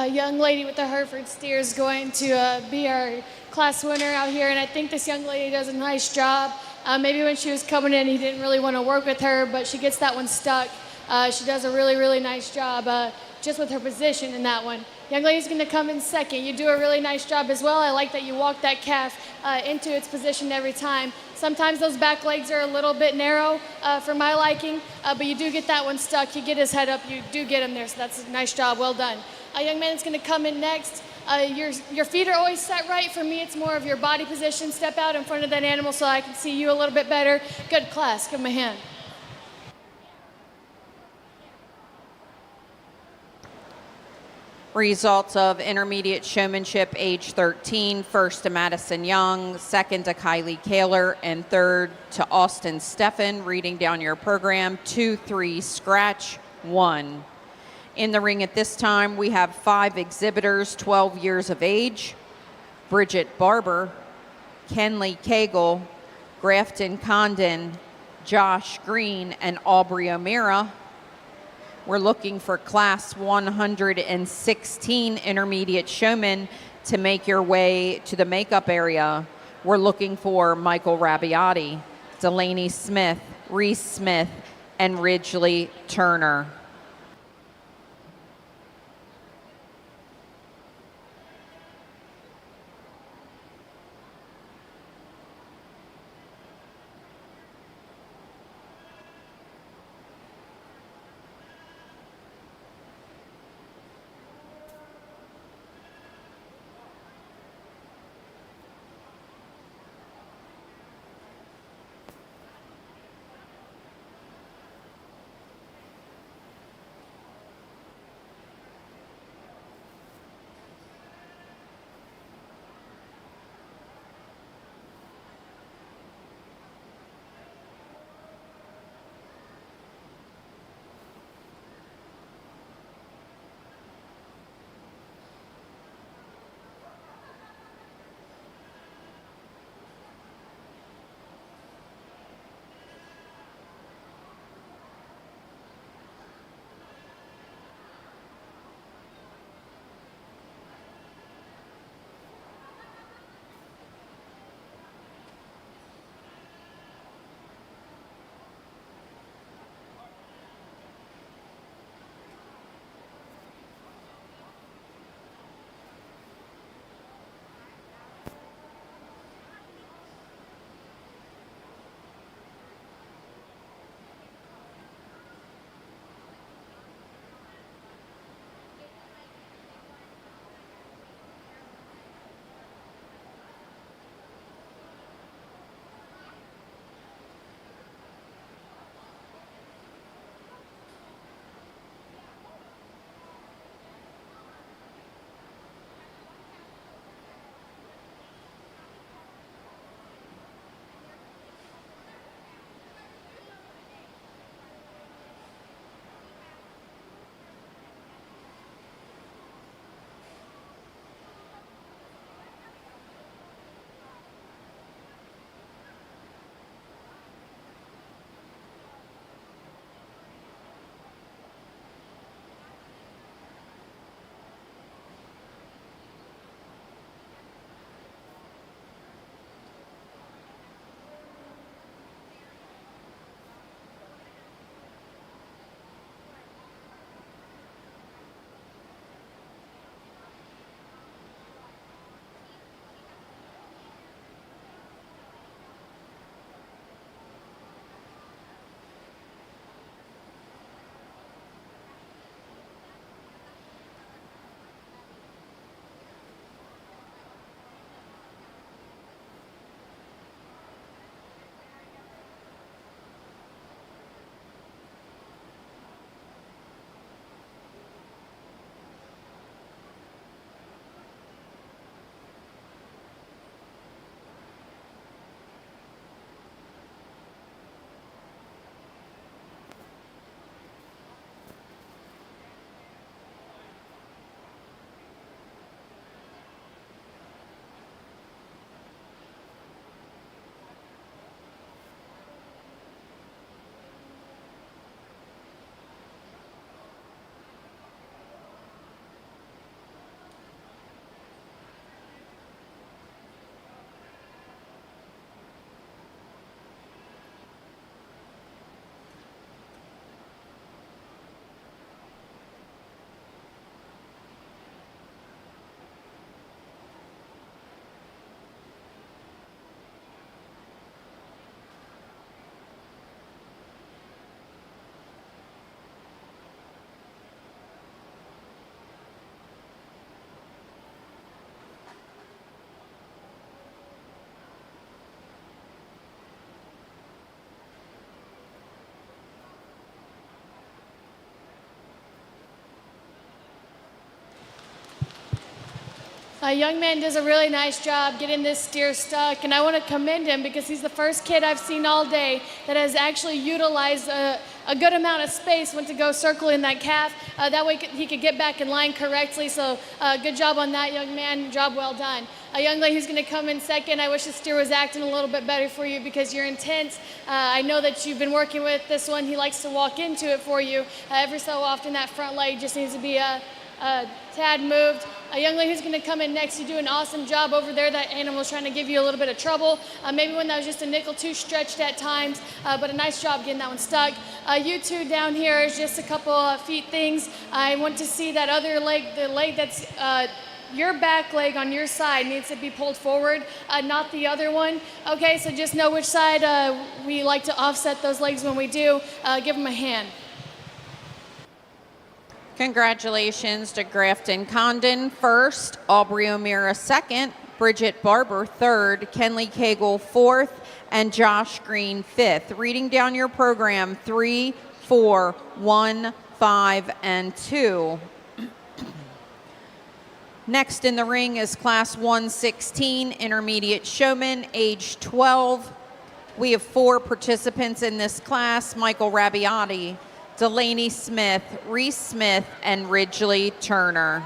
young lady with the Hereford steers going to be our class winner out here, and I think this young lady does a nice job. Maybe when she was coming in, he didn't really want to work with her, but she gets that one stuck. She does a really, really nice job just with her position in that one. Young lady's going to come in second. You do a really nice job as well. I like that you walk that calf into its position every time. Sometimes those back legs are a little bit narrow for my liking, but you do get that one stuck. You get his head up. You do get him there, so that's a nice job. Well done. A young man is going to come in next. Your feet are always set right. For me, it's more of your body position. Step out in front of that animal so I can see you a little bit better. Good class. Give him a hand. Results of intermediate showmanship, age 13, first to Madison Young, second to Kylie Kaler, and third to Austin Steffen. Reading down your program, 2-3 scratch 1. In the ring at this time, we have 5 exhibitors, 12 years of age: Bridget Barber, Kenley Cagle, Grafton Condon, Josh Green, and Aubrey O'Meara. We're looking for class 116 intermediate showmen to make your way to the makeup area. We're looking for Michael Rabiati, Delaney Smith, Reese Smith, and Ridgely Turner. A young man does a really nice job getting this steer stuck, and I want to commend him because he's the first kid I've seen all day that has actually utilized a good amount of space when to go circle in that calf. That way he could get back in line correctly, so good job on that, young man. Job well done. A young lady who's going to come in second, I wish the steer was acting a little bit better for you because you're intense. I know that you've been working with this one. He likes to walk into it for you. Every so often that front leg just needs to be a tad moved. A young lady who's going to come in next, you do an awesome job over there. That animal's trying to give you a little bit of trouble. Maybe when that was just a nickel too stretched at times, but a nice job getting that one stuck. You two down here is just a couple feet things. I want to see that other leg, the leg that's your back leg on your side needs to be pulled forward, not the other one. Okay, so just know which side we like to offset those legs when we do. Give them a hand. Congratulations to Grafton Condon first, Aubrey O'Meara second, Bridget Barber third, Kenley Cagle fourth, and Josh Green fifth. Reading down your program, 3, 4, 1, 5, and 2. Next in the ring is Class 116 Intermediate Showman, age 12. We have 4 participants in this class: Michael Rabiati, Delaney Smith, Reese Smith, and Ridgely Turner.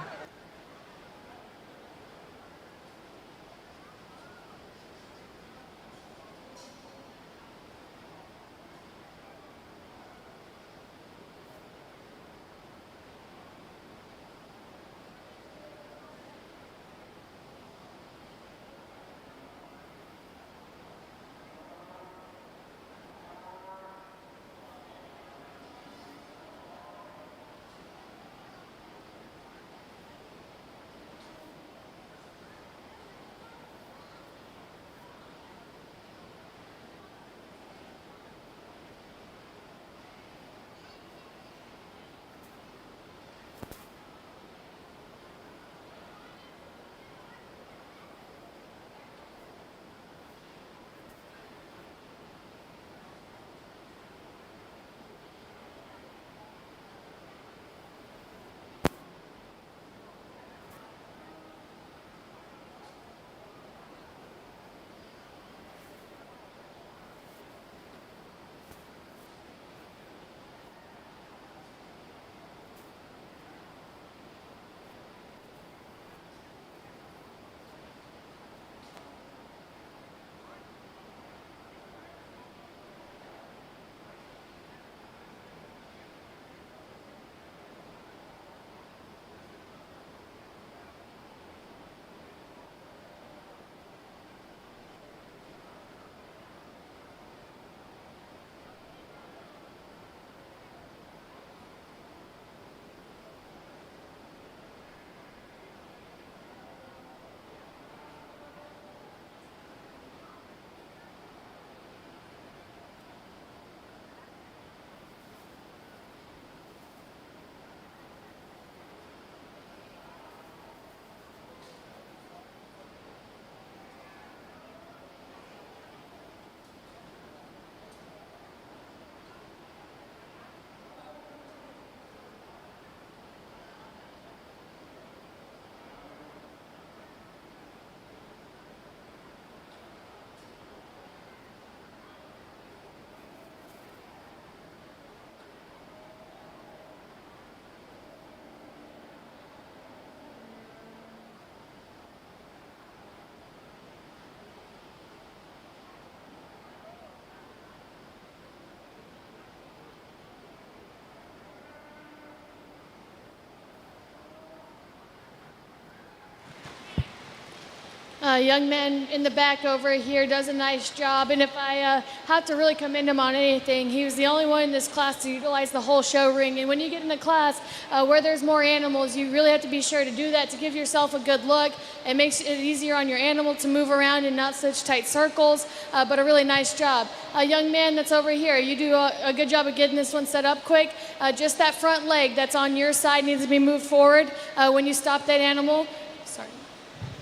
Young man in the back over here does a nice job, and if I have to really commend him on anything, he was the only one in this class to utilize the whole show ring. And when you get in a class where there's more animals, you really have to be sure to do that to give yourself a good look. It makes it easier on your animal to move around in not such tight circles, but a really nice job. Young man that's over here, you do a good job of getting this one set up quick. Just that front leg that's on your side needs to be moved forward when you stop that animal. Sorry.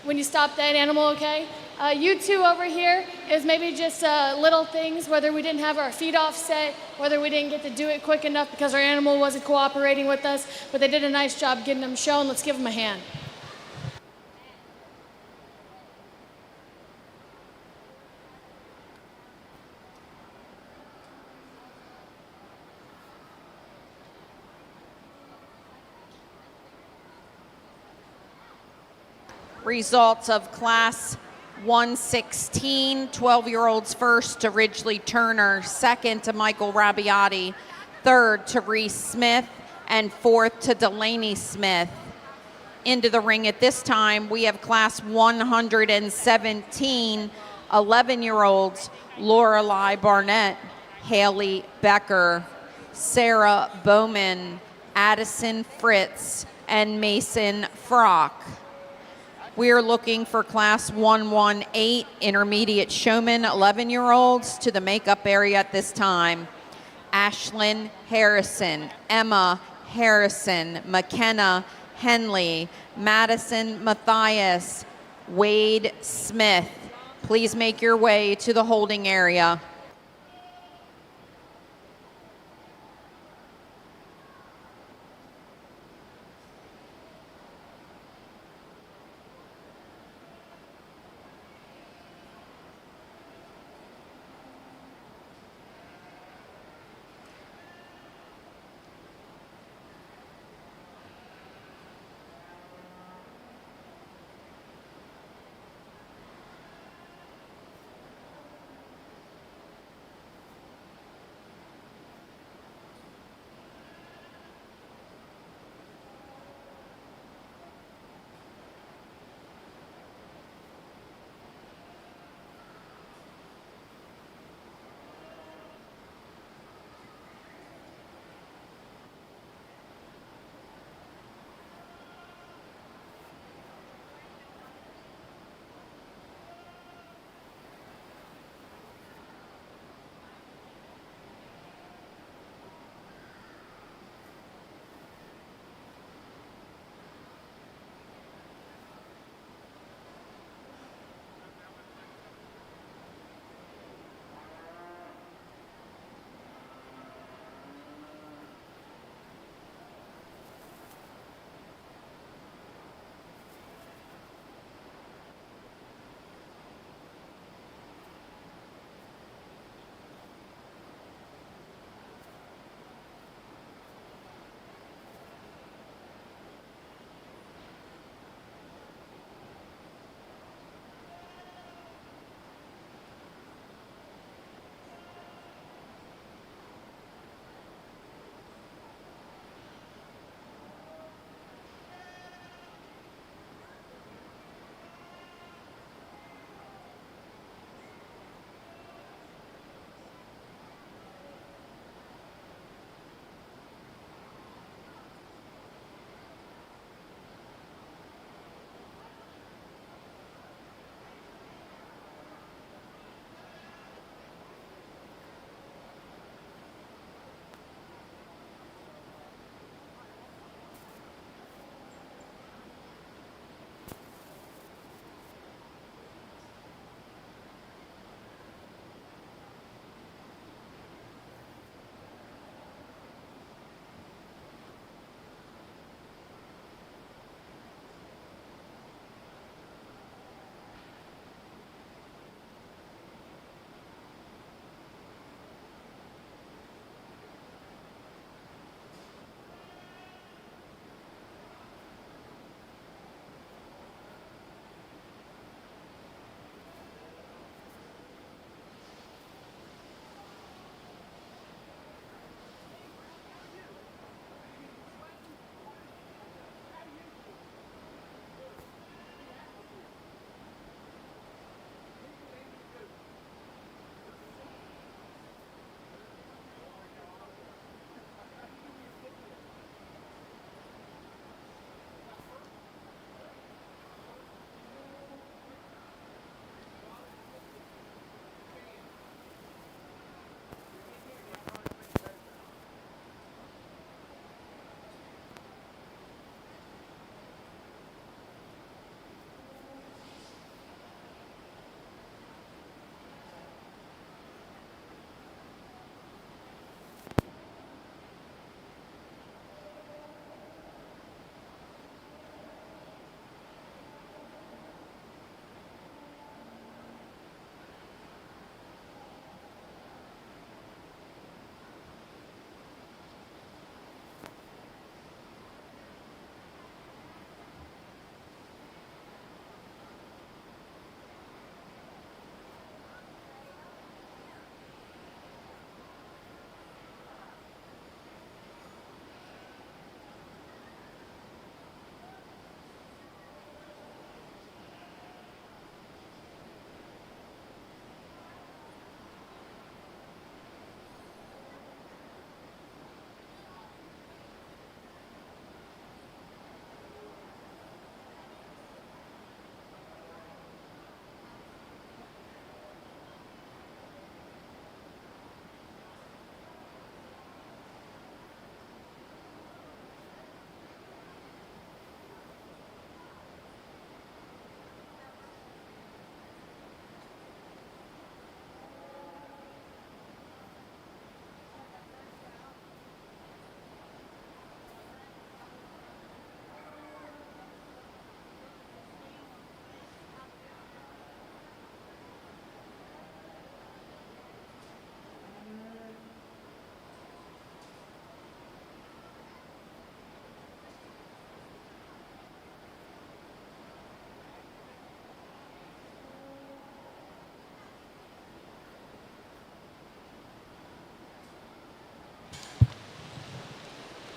When you stop that animal, okay? You two over here is maybe just little things, whether we didn't have our feet offset, whether we didn't get to do it quick enough because our animal wasn't cooperating with us, but they did a nice job getting them shown. Let's give them a hand. Results of Class 116, 12-year-olds first to Ridgely Turner, second to Michael Rabiati, third to Reese Smith, and fourth to Delaney Smith. Into the ring at this time, we have Class 117, 11-year-olds, Lorelei Barnett, Haley Becker, Sarah Bowman, Addison Fritz, and Mason Frock. We are looking for Class 118 intermediate showmen, 11-year-olds, to the makeup area at this time. Ashlyn Harrison, Emma Harrison, McKenna Henley, Madison Matthias, Wade Smith. Please make your way to the holding area.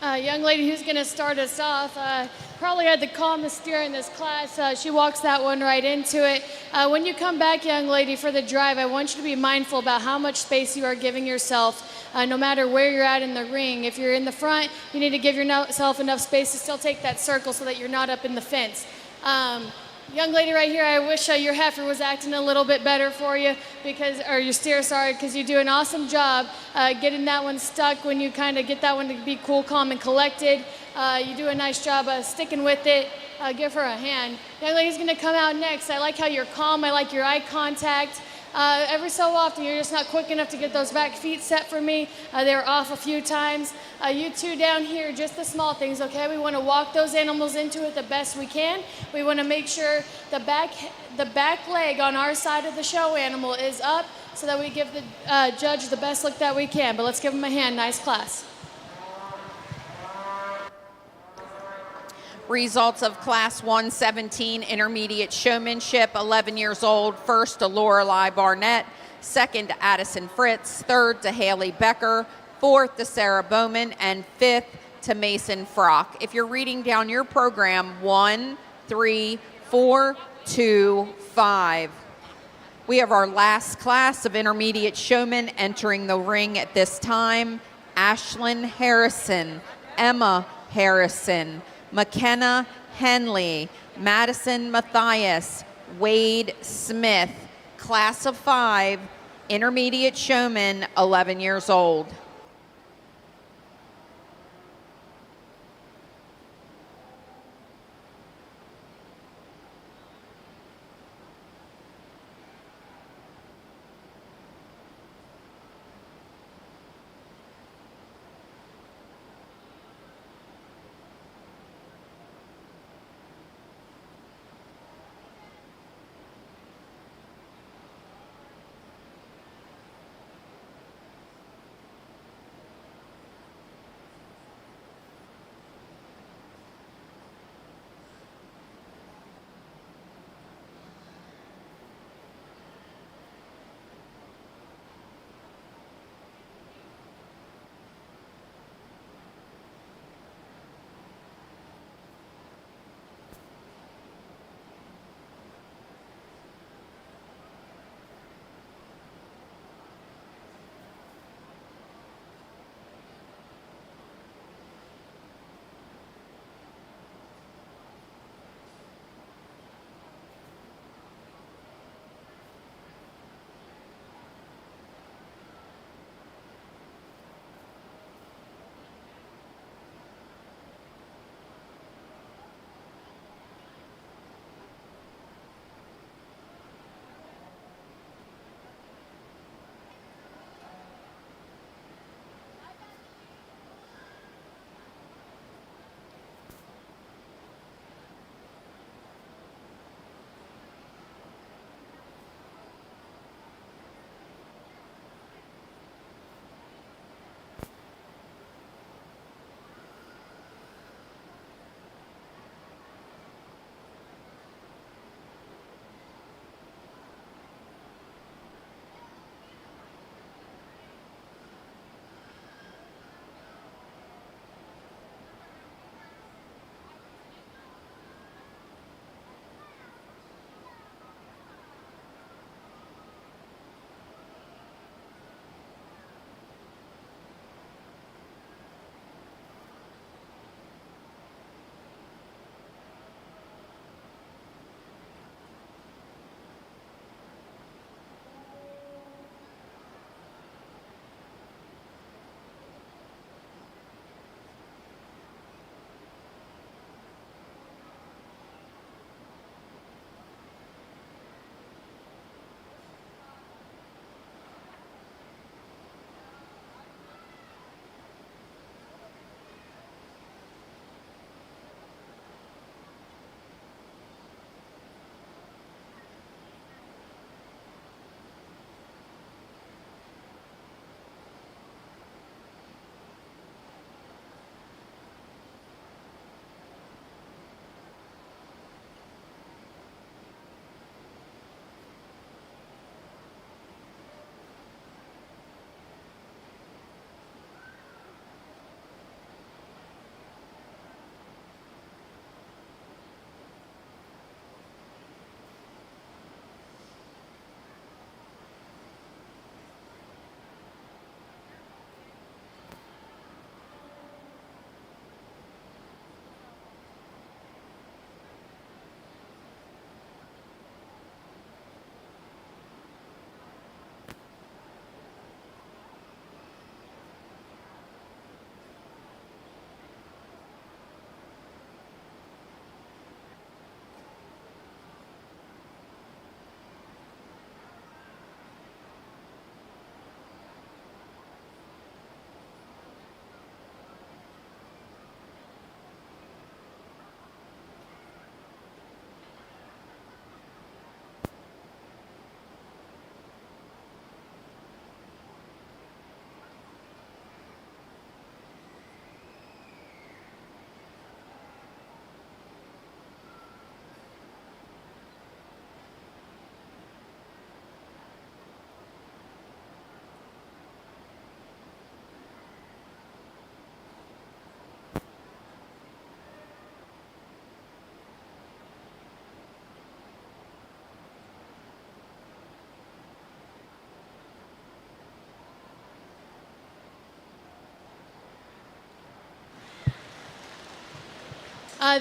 Young lady who's going to start us off probably had the calmest steer in this class. She walks that one right into it. When you come back, young lady, for the drive, I want you to be mindful about how much space you are giving yourself, no matter where you're at in the ring. If you're in the front, you need to give yourself enough space to still take that circle so that you're not up in the fence. Young lady right here, I wish your heifer was acting a little bit better for you, or your steer, sorry, because you do an awesome job getting that one stuck when you kind of get that one to be cool, calm, and collected. You do a nice job sticking with it. Give her a hand. Young lady's going to come out next. I like how you're calm. I like your eye contact. Every so often, you're just not quick enough to get those back feet set for me. They were off a few times. You two down here, just the small things, okay? We want to walk those animals into it the best we can. We want to make sure the back leg on our side of the show animal is up so that we give the judge the best look that we can. But let's give him a hand. Nice class. Results of Class 117 Intermediate Showmanship, 11 years old. First to Lorelei Barnett, second to Addison Fritz, third to Haley Becker, fourth to Sarah Bowman, and fifth to Mason Frock. If you're reading down your program, 1, 3, 4, 2, 5. We have our last class of Intermediate Showmen entering the ring at this time. Ashlyn Harrison, Emma Harrison, McKenna Henley, Madison Matthias, Wade Smith, class of 5, intermediate showman, 11 years old.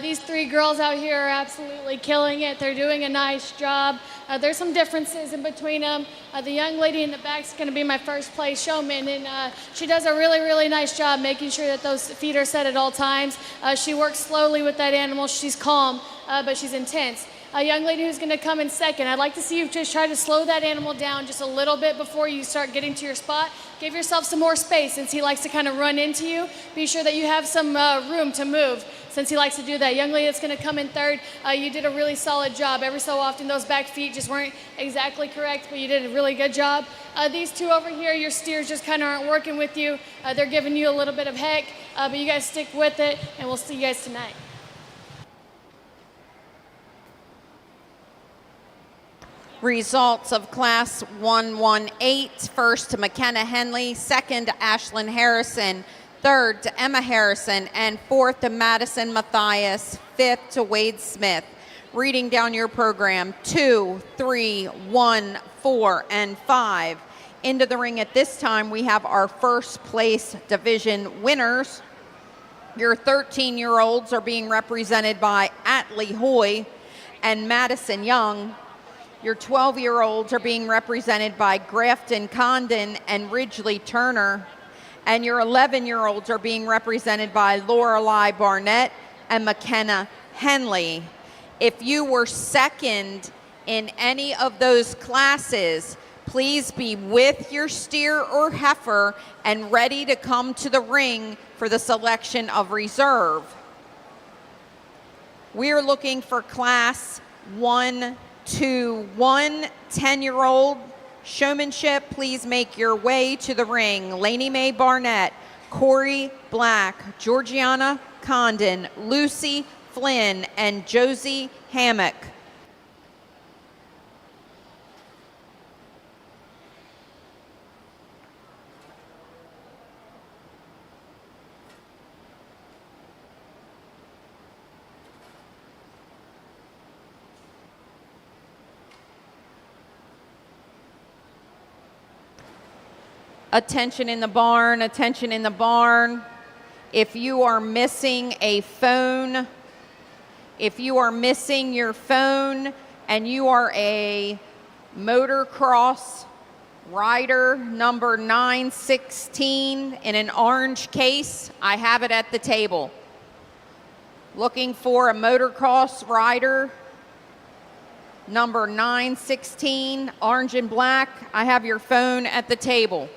These three girls out here are absolutely killing it. They're doing a nice job. There's some differences in between them. The young lady in the back is going to be my first place showman, and she does a really, really nice job making sure that those feet are set at all times. She works slowly with that animal. She's calm, but she's intense. A young lady who's going to come in second, I'd like to see you just try to slow that animal down just a little bit before you start getting to your spot. Give yourself some more space since he likes to kind of run into you. Be sure that you have some room to move since he likes to do that. Young lady that's going to come in third, you did a really solid job. Every so often those back feet just weren't exactly correct, but you did a really good job. These two over here, your steers just kind of aren't working with you. They're giving you a little bit of heck, but you guys stick with it, and we'll see you guys tonight. Results of Class 118, first to McKenna Henley, second to Ashlyn Harrison, third to Emma Harrison, and fourth to Madison Matthias, fifth to Wade Smith. Reading down your program, 2, 3, 1, 4, and 5. Into the ring at this time, we have our first place division winners. Your 13-year-olds are being represented by Atlee Hoy and Madison Young. Your 12-year-olds are being represented by Grafton Condon and Ridgely Turner. And your 11-year-olds are being represented by Lorelei Barnett and McKenna Henley. If you were second in any of those classes, please be with your steer or heifer and ready to come to the ring for the selection of reserve. We're looking for Class 1-1, 10-year-old Showmanship. Please make your way to the ring. Lainey Mae Barnett, Corey Black, Georgiana Condon, Lucy Flynn, and Josie Hammock. Attention in the barn, attention in the barn. If you are missing a phone, if you are missing your phone and you are a motocross rider number 916 in an orange case, I have it at the table. Looking for a motocross rider number 916, orange and black, I have your phone at the table.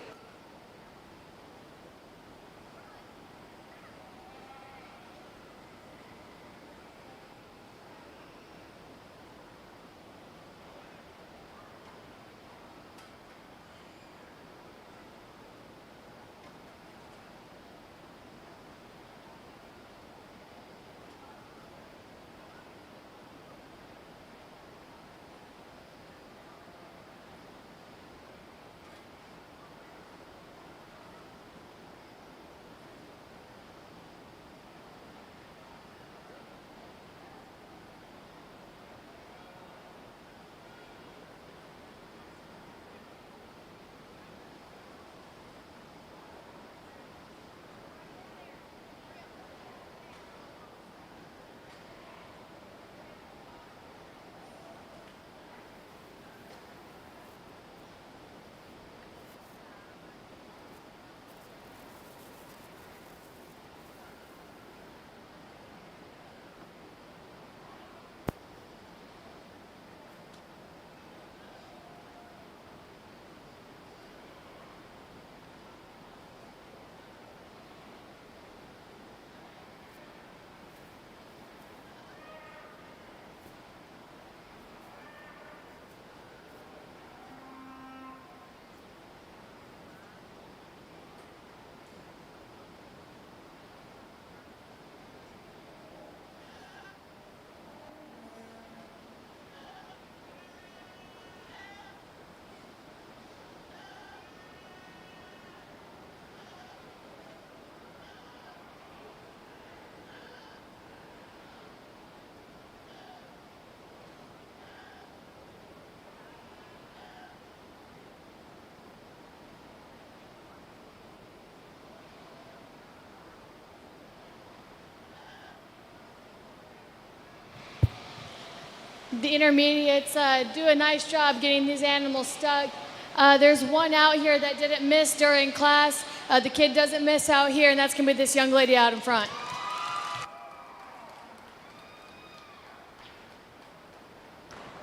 The intermediates do a nice job getting these animals stuck. There's one out here that didn't miss during class. The kid doesn't miss out here, and that's going to be this young lady out in front.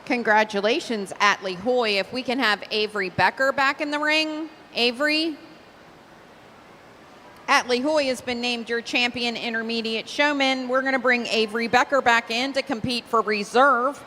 Congratulations, Atlee Hoy. If we can have Avery Becker back in the ring. Avery. Atlee Hoy has been named your champion intermediate showman. We're going to bring Avery Becker back in to compete for reserve.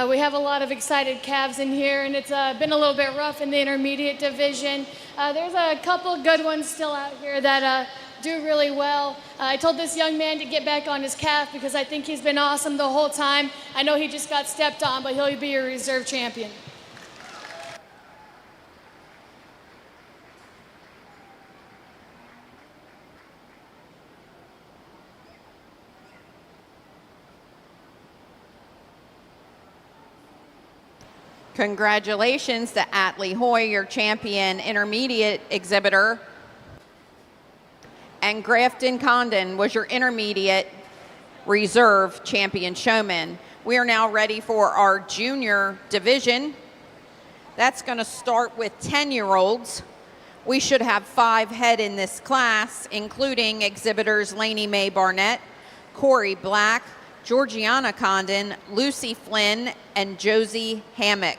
We have a lot of excited calves in here, and it's been a little bit rough in the intermediate division. There's a couple good ones still out here that do really well. I told this young man to get back on his calf because I think he's been awesome the whole time. I know he just got stepped on, but he'll be your reserve champion. Congratulations to Atlee Hoy, your champion intermediate exhibitor. And Grafton Condon was your intermediate reserve champion showman. We are now ready for our junior division. That's going to start with 10-year-olds. We should have 5 head in this class, including exhibitors Lainey Mae Barnett, Corey Black, Georgiana Condon, Lucy Flynn, and Josie Hammock.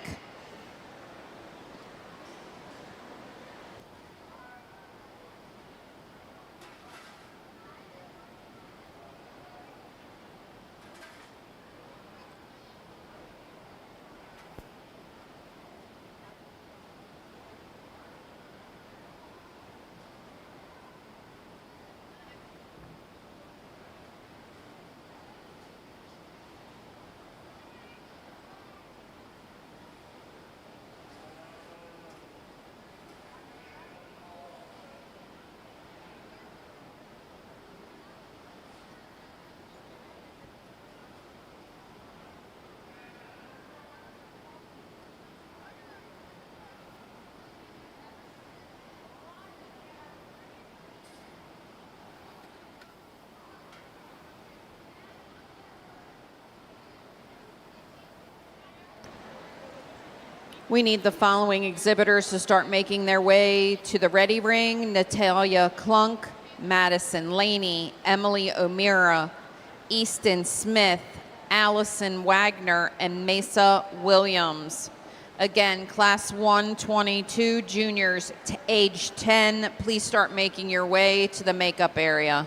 We need the following exhibitors to start making their way to the ready ring: Natalia Klunk, Madison Laney, Emily O'Meara, Easton Smith, Allison Wagner, and Mesa Williams. Again, class 122 juniors to age 10, please start making your way to the makeup area.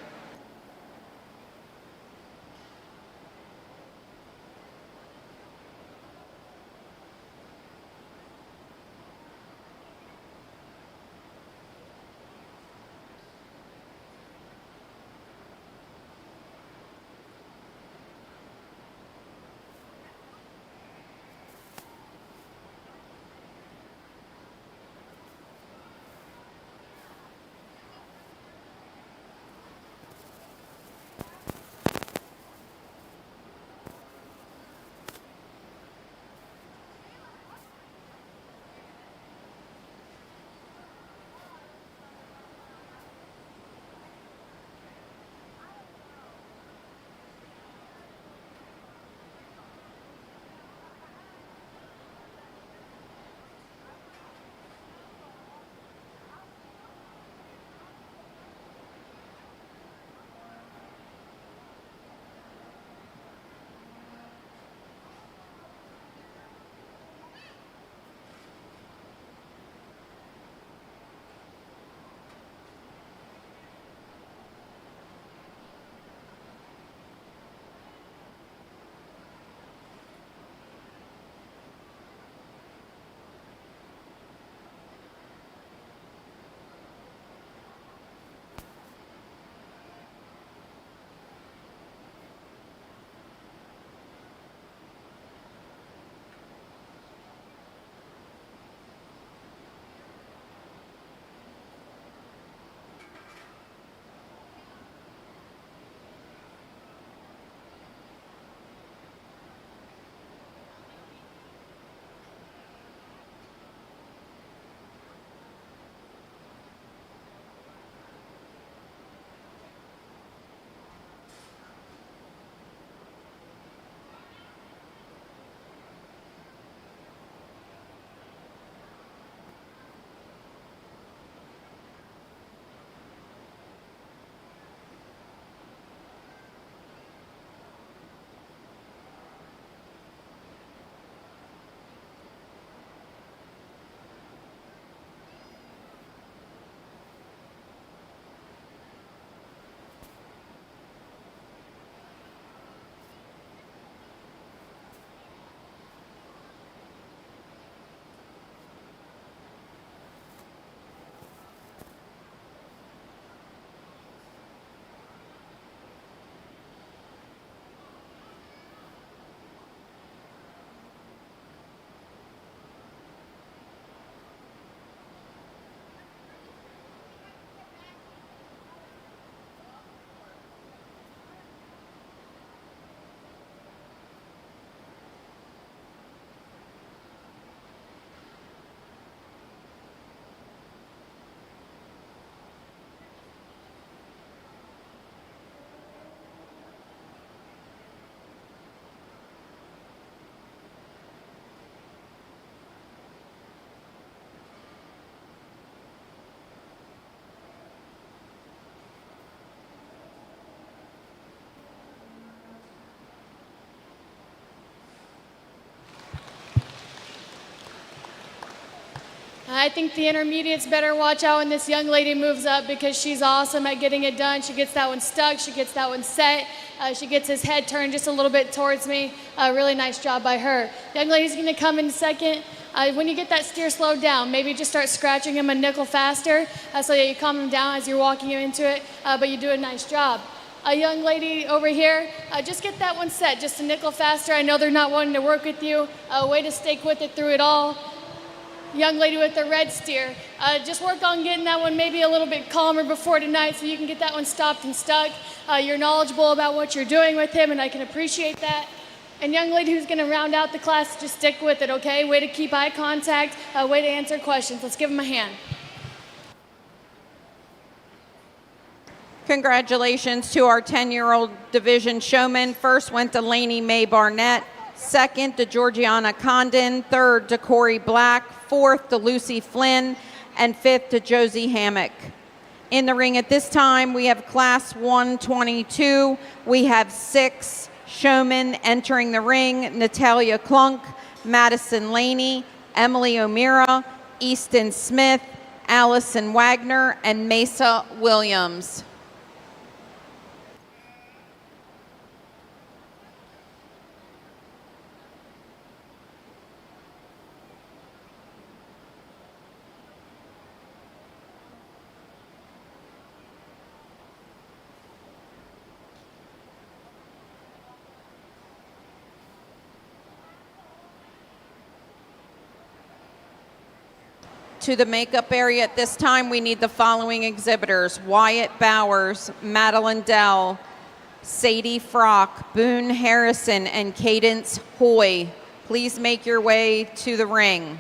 I think the intermediates better watch out when this young lady moves up because she's awesome at getting it done. She gets that one stuck. She gets that one set. She gets his head turned just a little bit towards me. Really nice job by her. Young lady's going to come in second. When you get that steer slowed down, maybe just start scratching him a nickel faster so that you calm him down as you're walking him into it, but you do a nice job. A young lady over here, just get that one set, just a nickel faster. I know they're not wanting to work with you. Way to stick with it through it all. Young lady with the red steer, just work on getting that one maybe a little bit calmer before tonight so you can get that one stopped and stuck. You're knowledgeable about what you're doing with him, and I can appreciate that. And young lady who's going to round out the class, just stick with it, okay? Way to keep eye contact, way to answer questions. Let's give them a hand. Congratulations to our 10-year-old division showman. First went to Lainey Mae Barnett, Second to Georgiana Condon. Third to Corey Black. Fourth to Lucy Flynn. And fifth to Josie Hammock. In the ring at this time, we have Class 122. We have 6 showmen entering the ring: Natalia Klunk, Madison Laney, Emily O'Meara, Easton Smith, Allison Wagner, and Mesa Williams. To the makeup area at this time, we need the following exhibitors: Wyatt Bowers, Madeline Dell, Sadie Frock, Boone Harrison, and Cadence Hoy. Please make your way to the ring.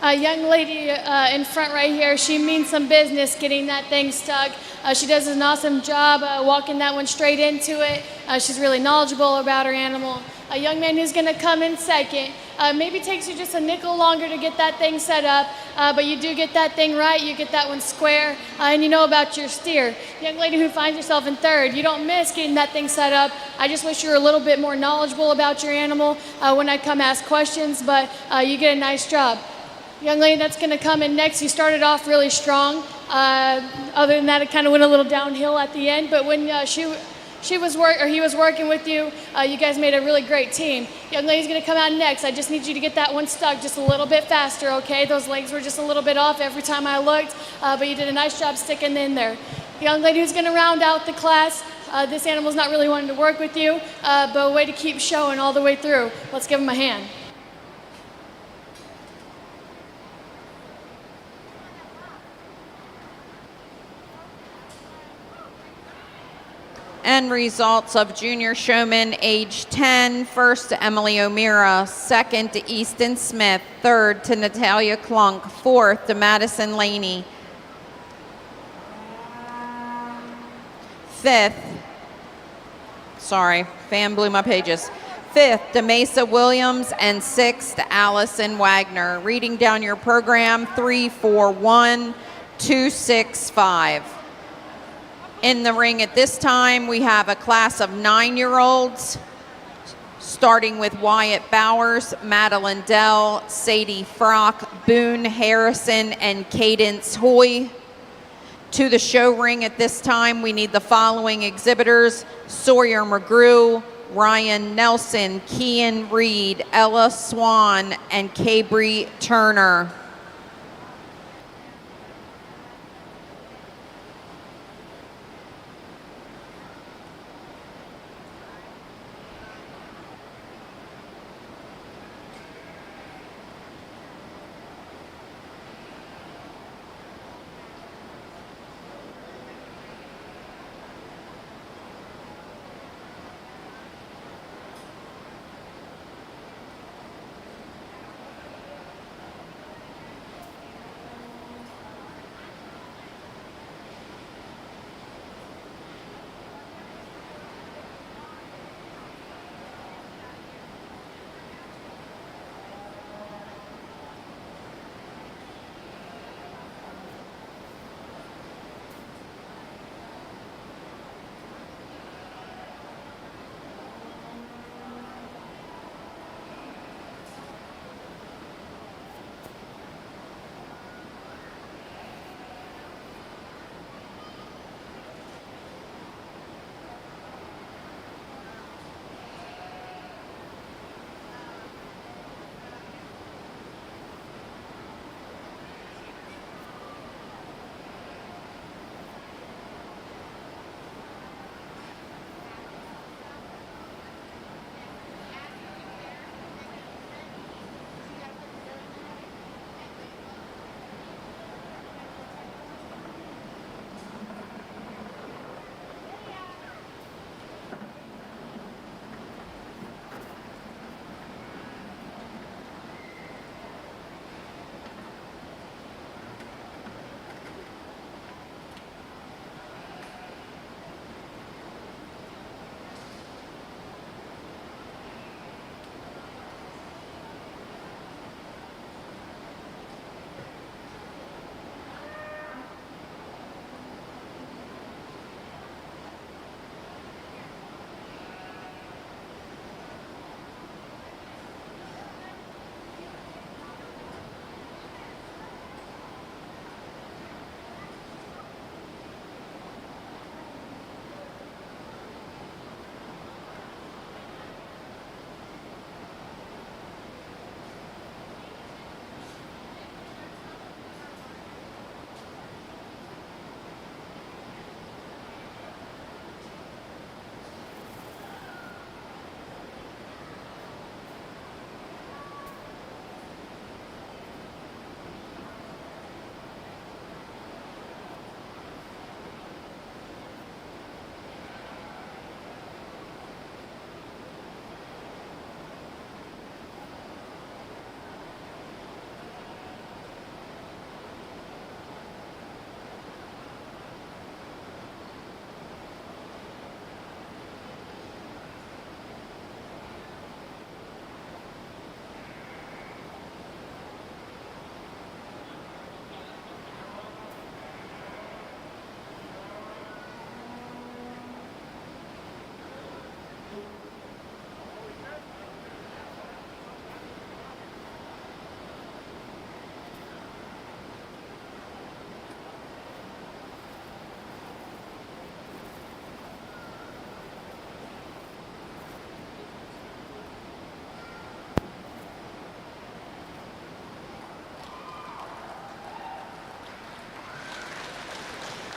Young lady in front right here, she means some business getting that thing stuck. She does an awesome job walking that one straight into it. She's really knowledgeable about her animal. A young man who's going to come in second. Maybe takes you just a nickel longer to get that thing set up, but you do get that thing right, you get that one square, and you know about your steer. Young lady who finds herself in third, you don't miss getting that thing set up. I just wish you were a little bit more knowledgeable about your animal when I come ask questions, but you get a nice job. Young lady that's going to come in next, you started off really strong. Other than that, it kind of went a little downhill at the end, but when he was working with you, you guys made a really great team. Young lady's going to come out next. I just need you to get that one stuck just a little bit faster, okay? Those legs were just a little bit off every time I looked, but you did a nice job sticking in there. The young lady who's going to round out the class, this animal's not really wanting to work with you, but a way to keep showing all the way through. Let's give him a hand. End results of Junior Showman age 10, first to Emily O'Meara, second to Easton Smith, third to Natalia Klunk, fourth to Madison Laney, fifth to Mesa Williams, and sixth to Allison Wagner. Reading down your program, 341-265. In the ring at this time, we have a class of 9-year-olds, starting with Wyatt Bowers, Madeline Dell, Sadie Frock, Boone Harrison, and Cadence Hoy. To the show ring at this time, we need the following exhibitors: Sawyer McGrew, Ryan Nelson, Kian Reed, Ella Swan, and Cabry Turner.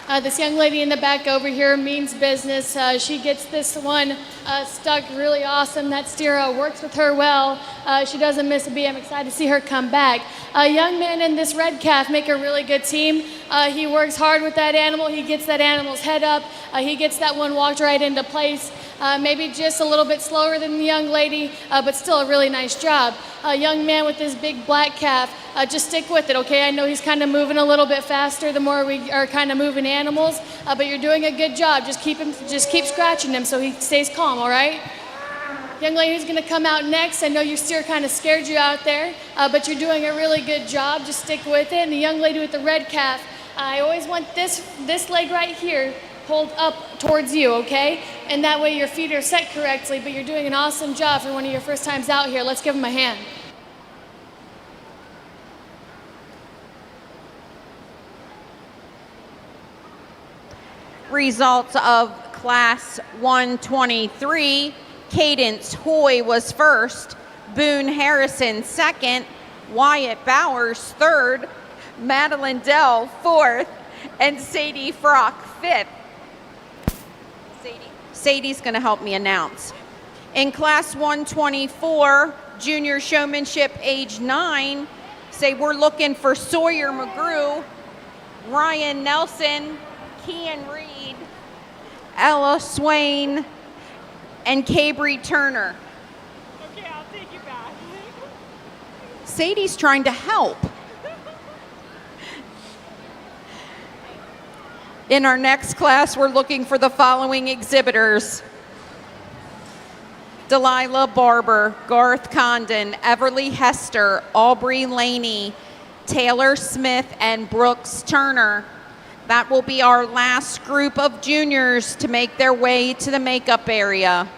This young lady in the back over here means business. She gets this one stuck really awesome. That steer works with her well. She doesn't miss a beat. I'm excited to see her come back. A young man and this red calf make a really good team. He works hard with that animal. He gets that animal's head up. He gets that one walked right into place. Maybe just a little bit slower than the young lady, but still a really nice job. A young man with this big black calf, just stick with it, okay? I know he's kind of moving a little bit faster the more we are kind of moving animals, but you're doing a good job. Just keep scratching him so he stays calm, all right? Young lady who's gonna come out next, I know your steer kind of scared you out there, but you're doing a really good job. Just stick with it. And the young lady with the red calf, I always want this leg right here pulled up towards you, okay? And that way your feet are set correctly, but you're doing an awesome job for one of your first times out here. Let's give him a hand. Results of Class 123, Cadence Hoy was first, Boone Harrison second, Wyatt Bowers third, Madeline Dell fourth, and Sadie Frock fifth. Sadie's going to help me announce. In Class 124, Junior Showmanship age 9, say we're looking for Sawyer McGrew, Ryan Nelson, Kian Reed, Ella Swain, and Cabry Turner. Okay, I'll take you back. Sadie's trying to help. In our next class, we're looking for the following exhibitors: Delilah Barber, Garth Condon, Everly Hester, Aubrey Laney, Taylor Smith, and Brooks Turner. That will be our last group of juniors to make their way to the makeup area.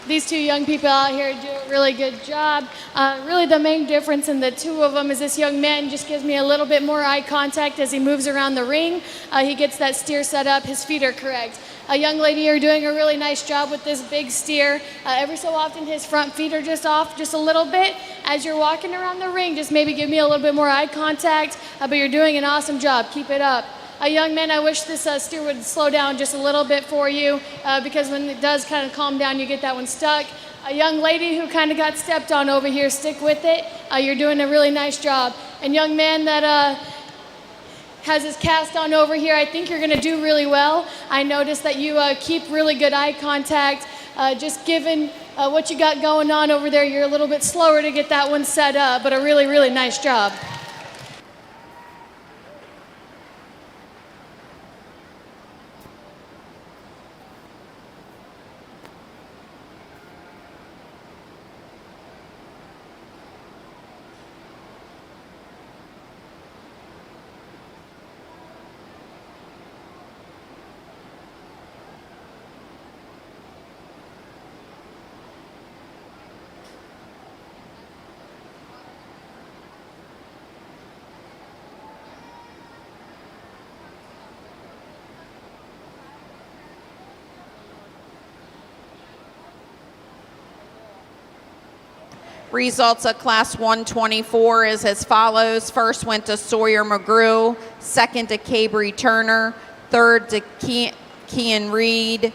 These two young people out here do a really good job. Really the main difference in the two of them is this young man just gives me a little bit more eye contact as he moves around the ring. He gets that steer set up, his feet are correct. A young lady here doing a really nice job with this big steer. Every so often his front feet are just off just a little bit. As you're walking around the ring, just maybe give me a little bit more eye contact, but you're doing an awesome job. Keep it up. Young man, I wish this steer would slow down just a little bit for you because when it does kind of calm down, you get that one stuck. A young lady who kind of got stepped on over here, stick with it. You're doing a really nice job. And young man that has his cast on over here, I think you're going to do really well. I noticed that you keep really good eye contact. Just given what you got going on over there, you're a little bit slower to get that one set up, but a really, really nice job. Results of Class 124 is as follows. First went to Sawyer McGrew, second to Cabry Turner, third to Kean Reed,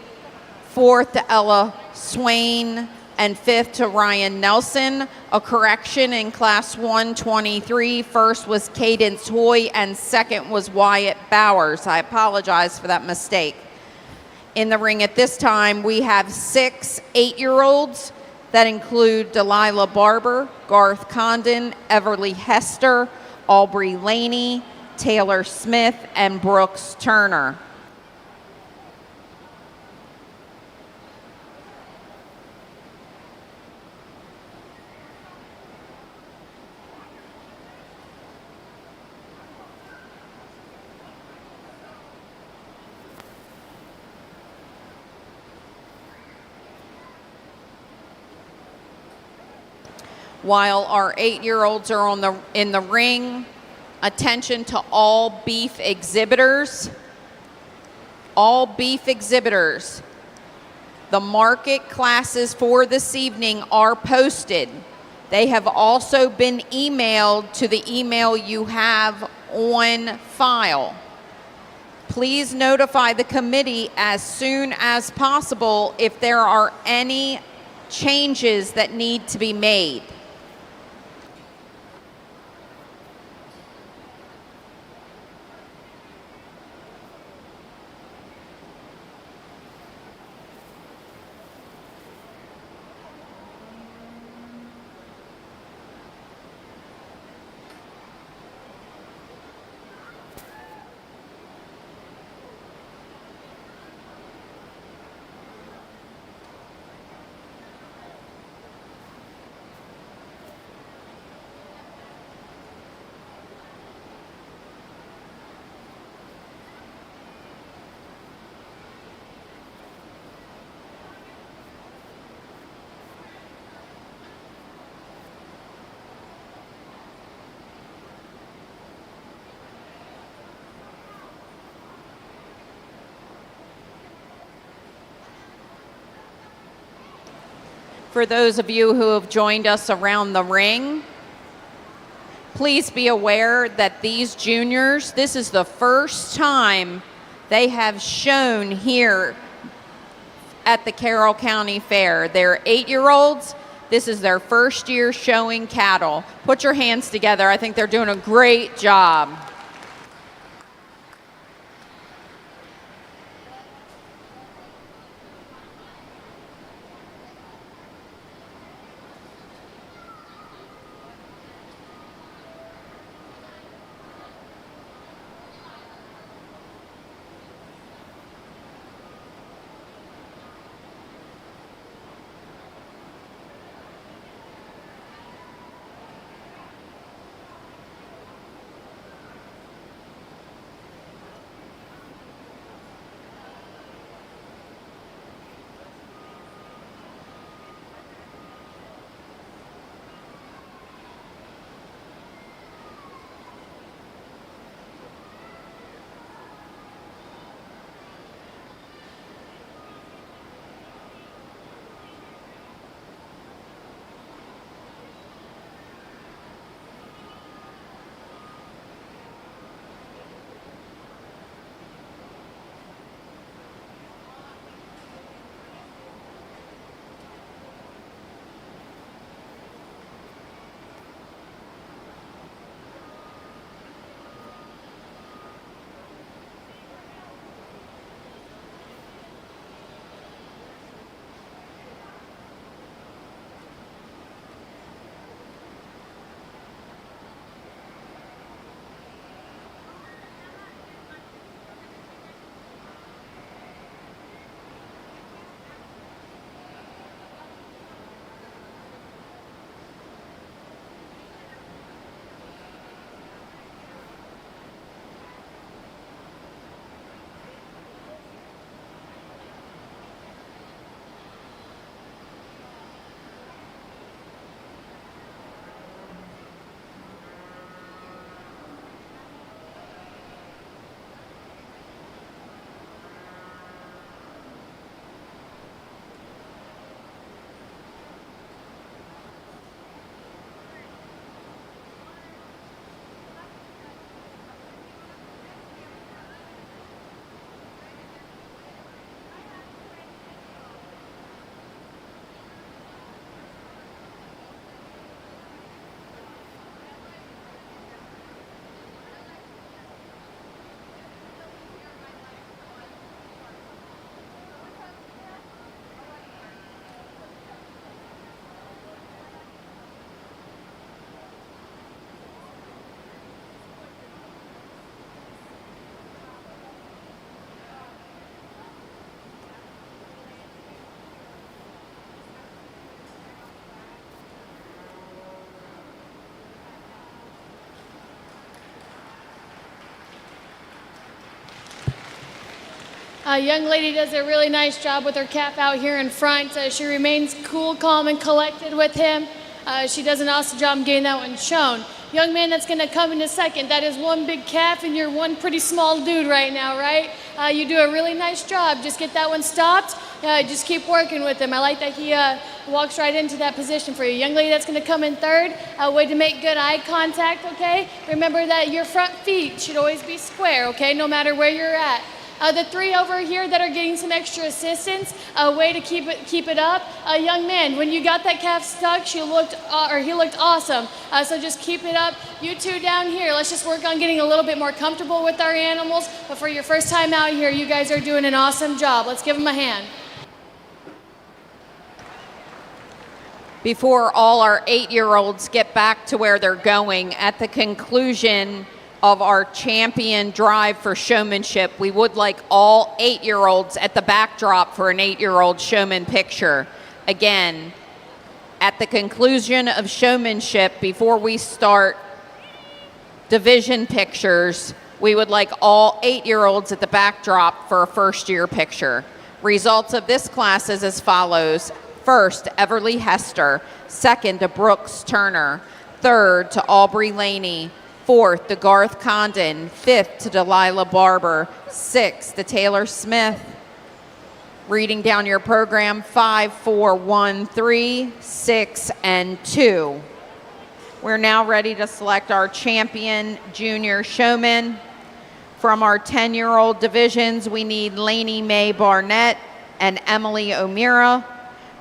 fourth to Ella Swain, and fifth to Ryan Nelson. A correction in Class 123, first was Cadence Hoy and second was Wyatt Bowers. I apologize for that mistake. In the ring at this time, we have 6 8-year-olds. That include Delilah Barber, Garth Condon, Everly Hester, Aubrey Laney, Taylor Smith, and Brooks Turner. While our 8-year-olds are in the ring, attention to all beef exhibitors. All beef exhibitors. The market classes for this evening are posted. They have also been emailed to the email you have on file. Please notify the committee as soon as possible if there are any changes that need to be made. For those of you who have joined us around the ring, please be aware that these juniors, this is the first time they have shown here at the Carroll County Fair. They're 8-year-olds. This is their first year showing cattle. Put your hands together. I think they're doing a great job. Young lady does a really nice job with her calf out here in front. She remains cool, calm, and collected with him. She does an awesome job getting that one shown. Young man that's going to come in a second, that is one big calf and you're one pretty small dude right now, right? You do a really nice job. Just get that one stopped. Just keep working with him. I like that he walks right into that position for you. Young lady that's going to come in third, way to make good eye contact, okay? Remember that your front feet should always be square, okay, no matter where you're at. The three over here that are getting some extra assistance, way to keep it up. Young man, when you got that calf stuck, he looked awesome. So just keep it up. You two down here, let's just work on getting a little bit more comfortable with our animals. But for your first time out here, you guys are doing an awesome job. Let's give them a hand. Before all our 8-year-olds get back to where they're going, at the conclusion of our champion drive for showmanship, we would like all 8-year-olds at the backdrop for an 8-year-old showman picture. Again, at the conclusion of showmanship, before we start division pictures, we would like all 8-year-olds at the backdrop for a first-year picture. Results of this class is as follows. First, Everly Hester. Second, to Brooks Turner. Third, to Aubrey Laney. Fourth, to Garth Condon. Fifth, to Delilah Barber. Sixth, to Taylor Smith. Reading down your program, 5, 4, 1, 3, 6, and 2. We're now ready to select our champion junior showman. From our 10-year-old divisions, we need Lainey Mae Barnett and Emily O'Meara.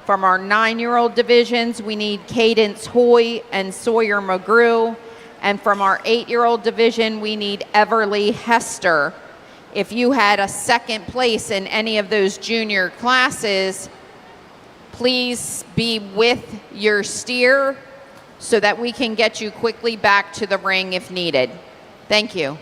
From our 9-year-old divisions, we need Cadence Hoy and Sawyer McGrew. And from our 8-year-old division, we need Everly Hester. If you had a second place in any of those junior classes, please be with your steer so that we can get you quickly back to the ring if needed. Thank you.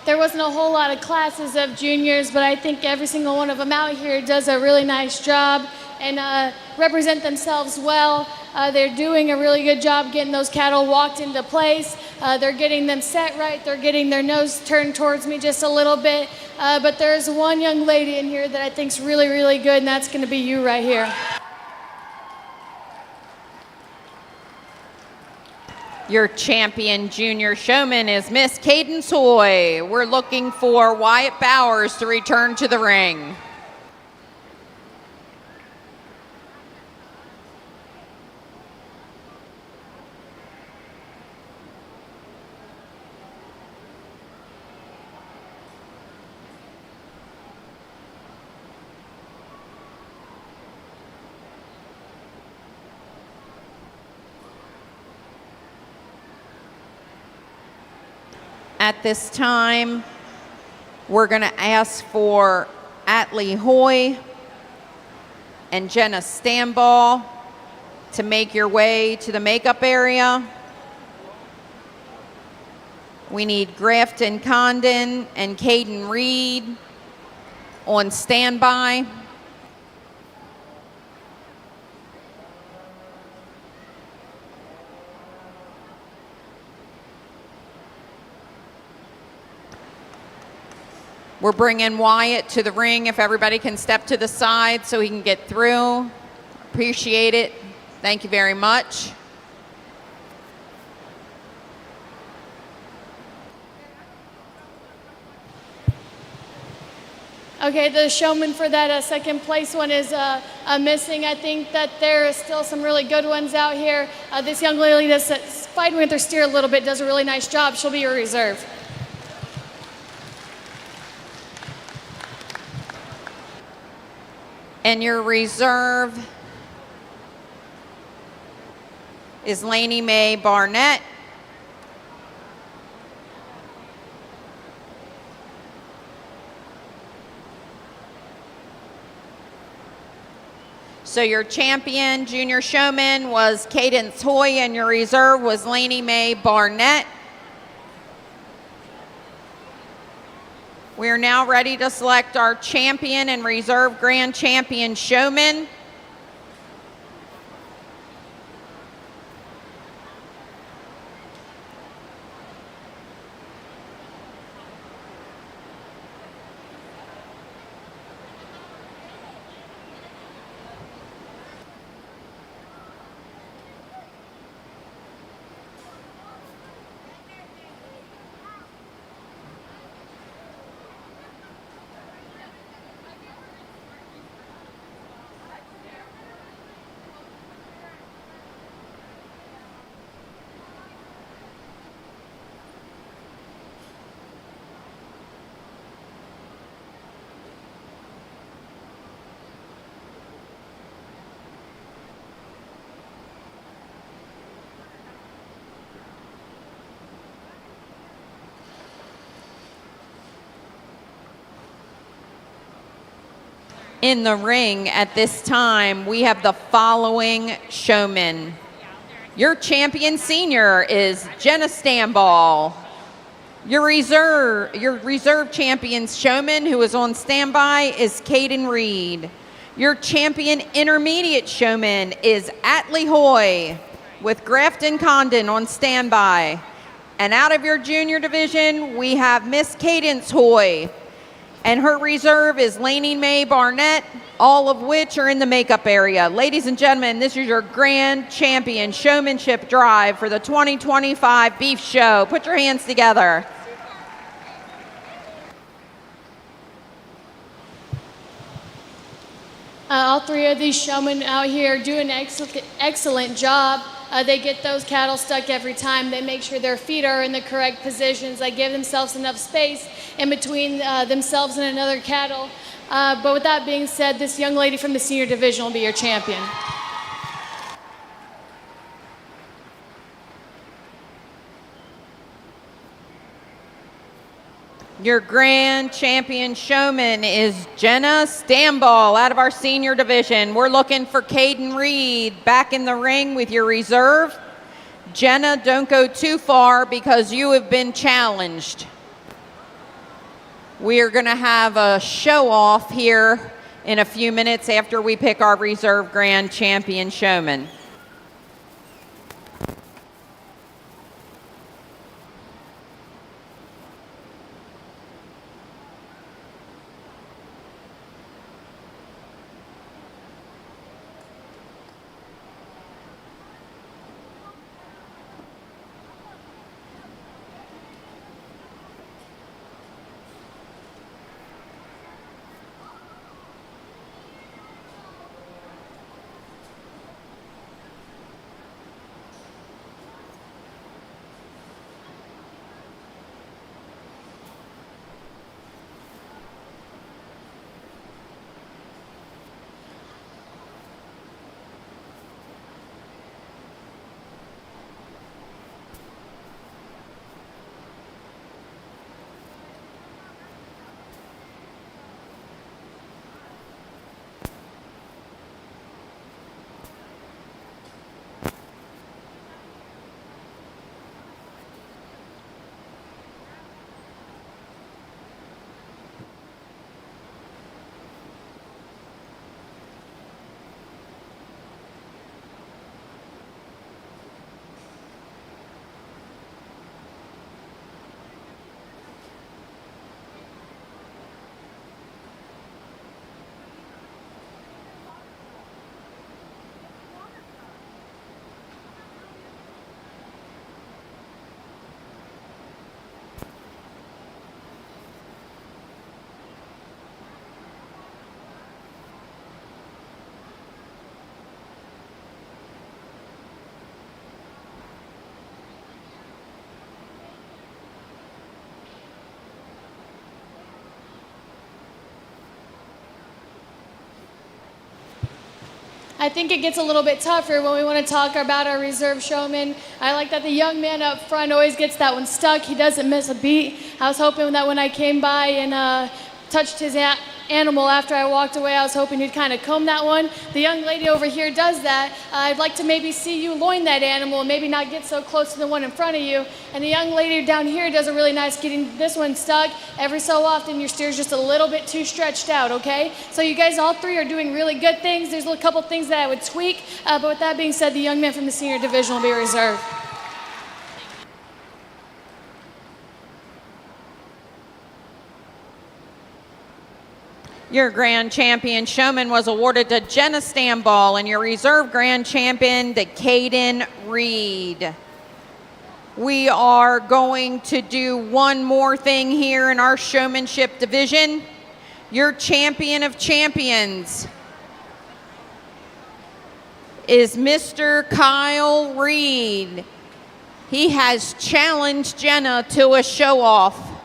There wasn't a whole lot of classes of juniors, but I think every single one of them out here does a really nice job and represent themselves well. They're doing a really good job getting those cattle walked into place. They're getting them set right. They're getting their nose turned towards me just a little bit. But there's one young lady in here that I think's really, really good, and that's going to be you right here. Your champion junior showman is Miss Cadence Hoy. We're looking for Wyatt Bowers to return to the ring. At this time, we're going to ask for Atlee Hoy and Jenna Stamball to make your way to the makeup area. We need Grafton Condon and Caden Reed on standby. We're bringing Wyatt to the ring. If everybody can step to the side so he can get through. Appreciate it. Thank you very much. Okay, the showman for that second place one is missing. I think that there is still some really good ones out here. This young lady that's fighting with her steer a little bit does a really nice job. She'll be your reserve. And your reserve is Lainey Mae Barnett. So your champion junior showman was Cadence Hoy, and your reserve was Lainey Mae Barnett. We are now ready to select our champion and reserve grand champion showman. In the ring at this time, we have the following showmen. Your champion senior is Jenna Stamball. Your reserve champion showman who is on standby is Caden Reed. Your champion intermediate showman is Atlee Hoy with Grafton Condon on standby. And out of your junior division, we have Miss Cadence Hoy. And her reserve is Lainey Mae Barnett, all of which are in the makeup area. Ladies and gentlemen, this is your grand champion showmanship drive for the 2025 Beef Show. Put your hands together. All three of these showmen out here do an excellent job. They get those cattle stuck every time. They make sure their feet are in the correct positions. They give themselves enough space in between themselves and another cattle. But with that being said, this young lady from the senior division will be your champion. Your grand champion showman is Jenna Stamball out of our senior division. We're looking for Caden Reed back in the ring with your reserve. Jenna, don't go too far because you have been challenged. We are going to have a show off here in a few minutes after we pick our reserve grand champion showman. I think it gets a little bit tougher when we want to talk about our reserve showman. I like that the young man up front always gets that one stuck. He doesn't miss a beat. I was hoping that when I came by and touched his animal after I walked away, I was hoping he'd kind of comb that one. The young lady over here does that. I'd like to maybe see you loin that animal and maybe not get so close to the one in front of you. And the young lady down here does a really nice getting this one stuck. Every so often your steer's just a little bit too stretched out, okay? So you guys all three are doing really good things. There's a couple things that I would tweak, but with that being said, the young man from the senior division will be reserved. Your grand champion showman was awarded to Jenna Stamball and your reserve grand champion to Caden Reed. We are going to do one more thing here in our showmanship division. Your champion of champions is Mr. Kyle Reed. He has challenged Jenna to a show-off.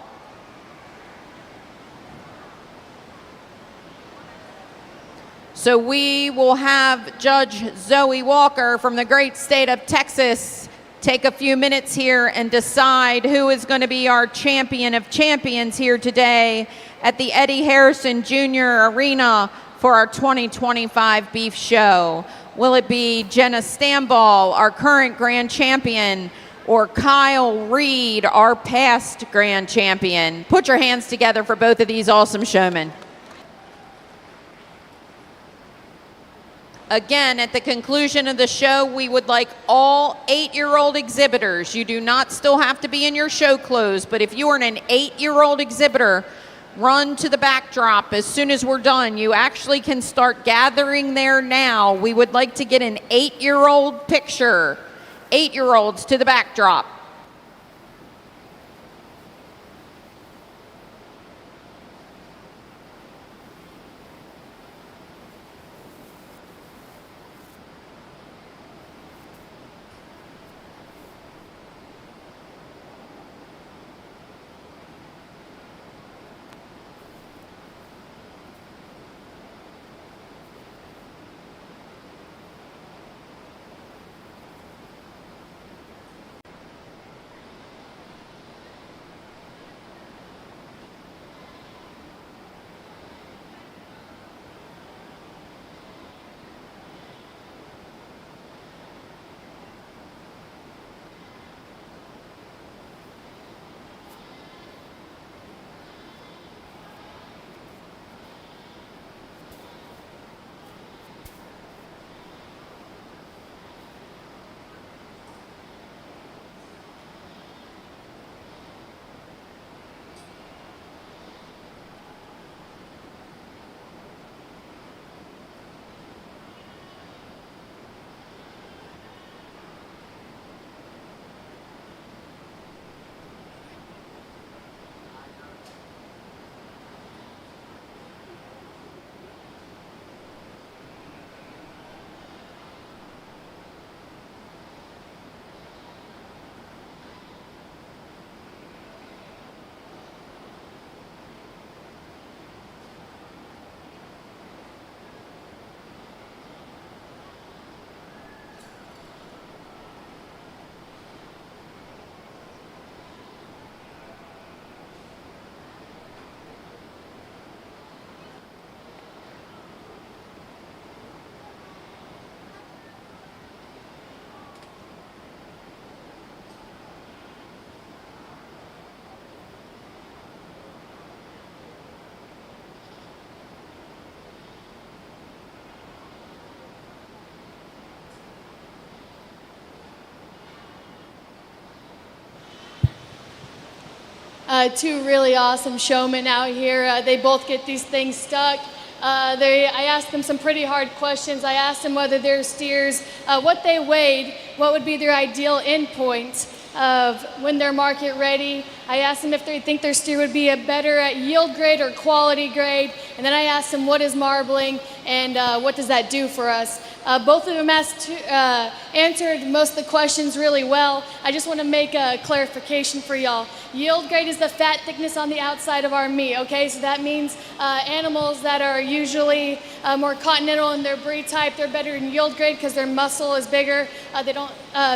So we will have Judge Zoe Walker from the great state of Texas take a few minutes here and decide who is going to be our champion of champions here today at the Eddie Harrison Jr. Arena for our 2025 Beef Show. Will it be Jenna Stamball, our current grand champion, or Kyle Reed, our past grand champion? Put your hands together for both of these awesome showmen. Again, at the conclusion of the show, we would like all 8-year-old exhibitors. You do not still have to be in your show clothes, but if you are an 8-year-old exhibitor, run to the backdrop as soon as we're done. You actually can start gathering there now. We would like to get an 8-year-old picture. 8-year-olds to the backdrop. Two really awesome showmen out here. They both get these things stuck. I asked them some pretty hard questions. I asked them whether their steers, what they weighed, what would be their ideal endpoint of when they're market ready. I asked them if they think their steer would be a better at yield grade or quality grade. And then I asked them what is marbling and what does that do for us. Both of them answered most of the questions really well. I just want to make a clarification for y'all. Yield grade is the fat thickness on the outside of our meat, okay? So that means animals that are usually more continental in their breed type, they're better in yield grade because their muscle is bigger. They don't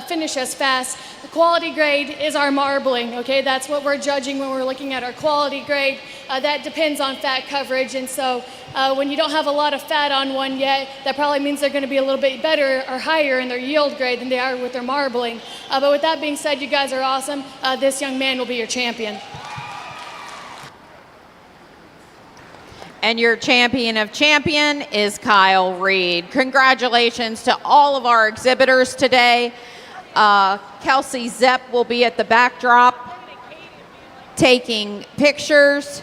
finish as fast. The quality grade is our marbling, okay? That's what we're judging when we're looking at our quality grade. That depends on fat coverage, and so when you don't have a lot of fat on one yet, that probably means they're going to be a little bit better or higher in their yield grade than they are with their marbling. But with that being said, you guys are awesome. This young man will be your champion. And your champion of champion is Kyle Reed. Congratulations to all of our exhibitors today. Kelsey Zepp will be at the backdrop taking pictures.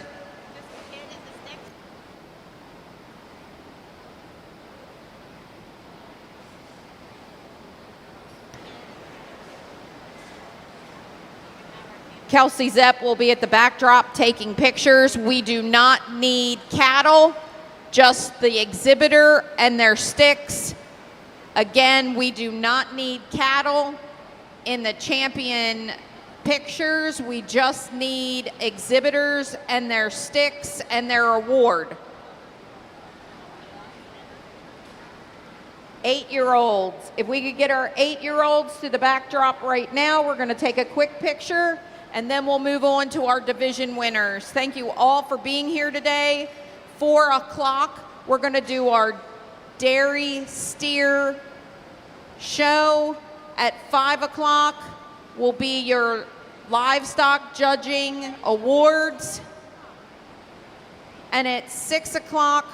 Kelsey Zepp will be at the backdrop taking pictures. We do not need cattle, just the exhibitor and their sticks. Again, we do not need cattle in the champion pictures. We just need exhibitors and their sticks and their award. 8-year-olds. If we could get our 8-year-olds to the backdrop right now, we're going to take a quick picture and then we'll move on to our division winners. Thank you all for being here today. 4 o'clock, we're going to do our dairy steer show. At 5 o'clock will be your livestock judging awards. And at 6 o'clock,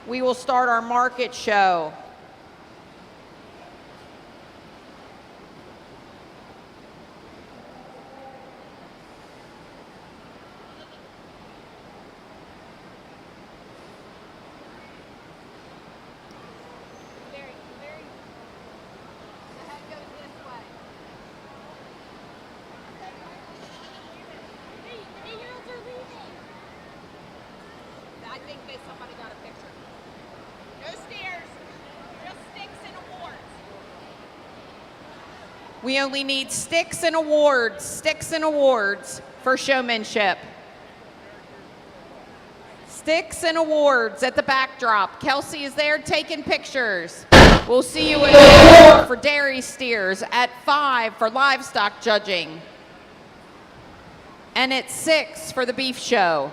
we will start our market show. I think somebody got a picture. No stairs, just sticks and awards. We only need sticks and awards for showmanship. Sticks and awards at the backdrop. Kelsey is there taking pictures. We'll see you at 4 for dairy steers, at 5 for livestock judging, and at 6 for the beef show.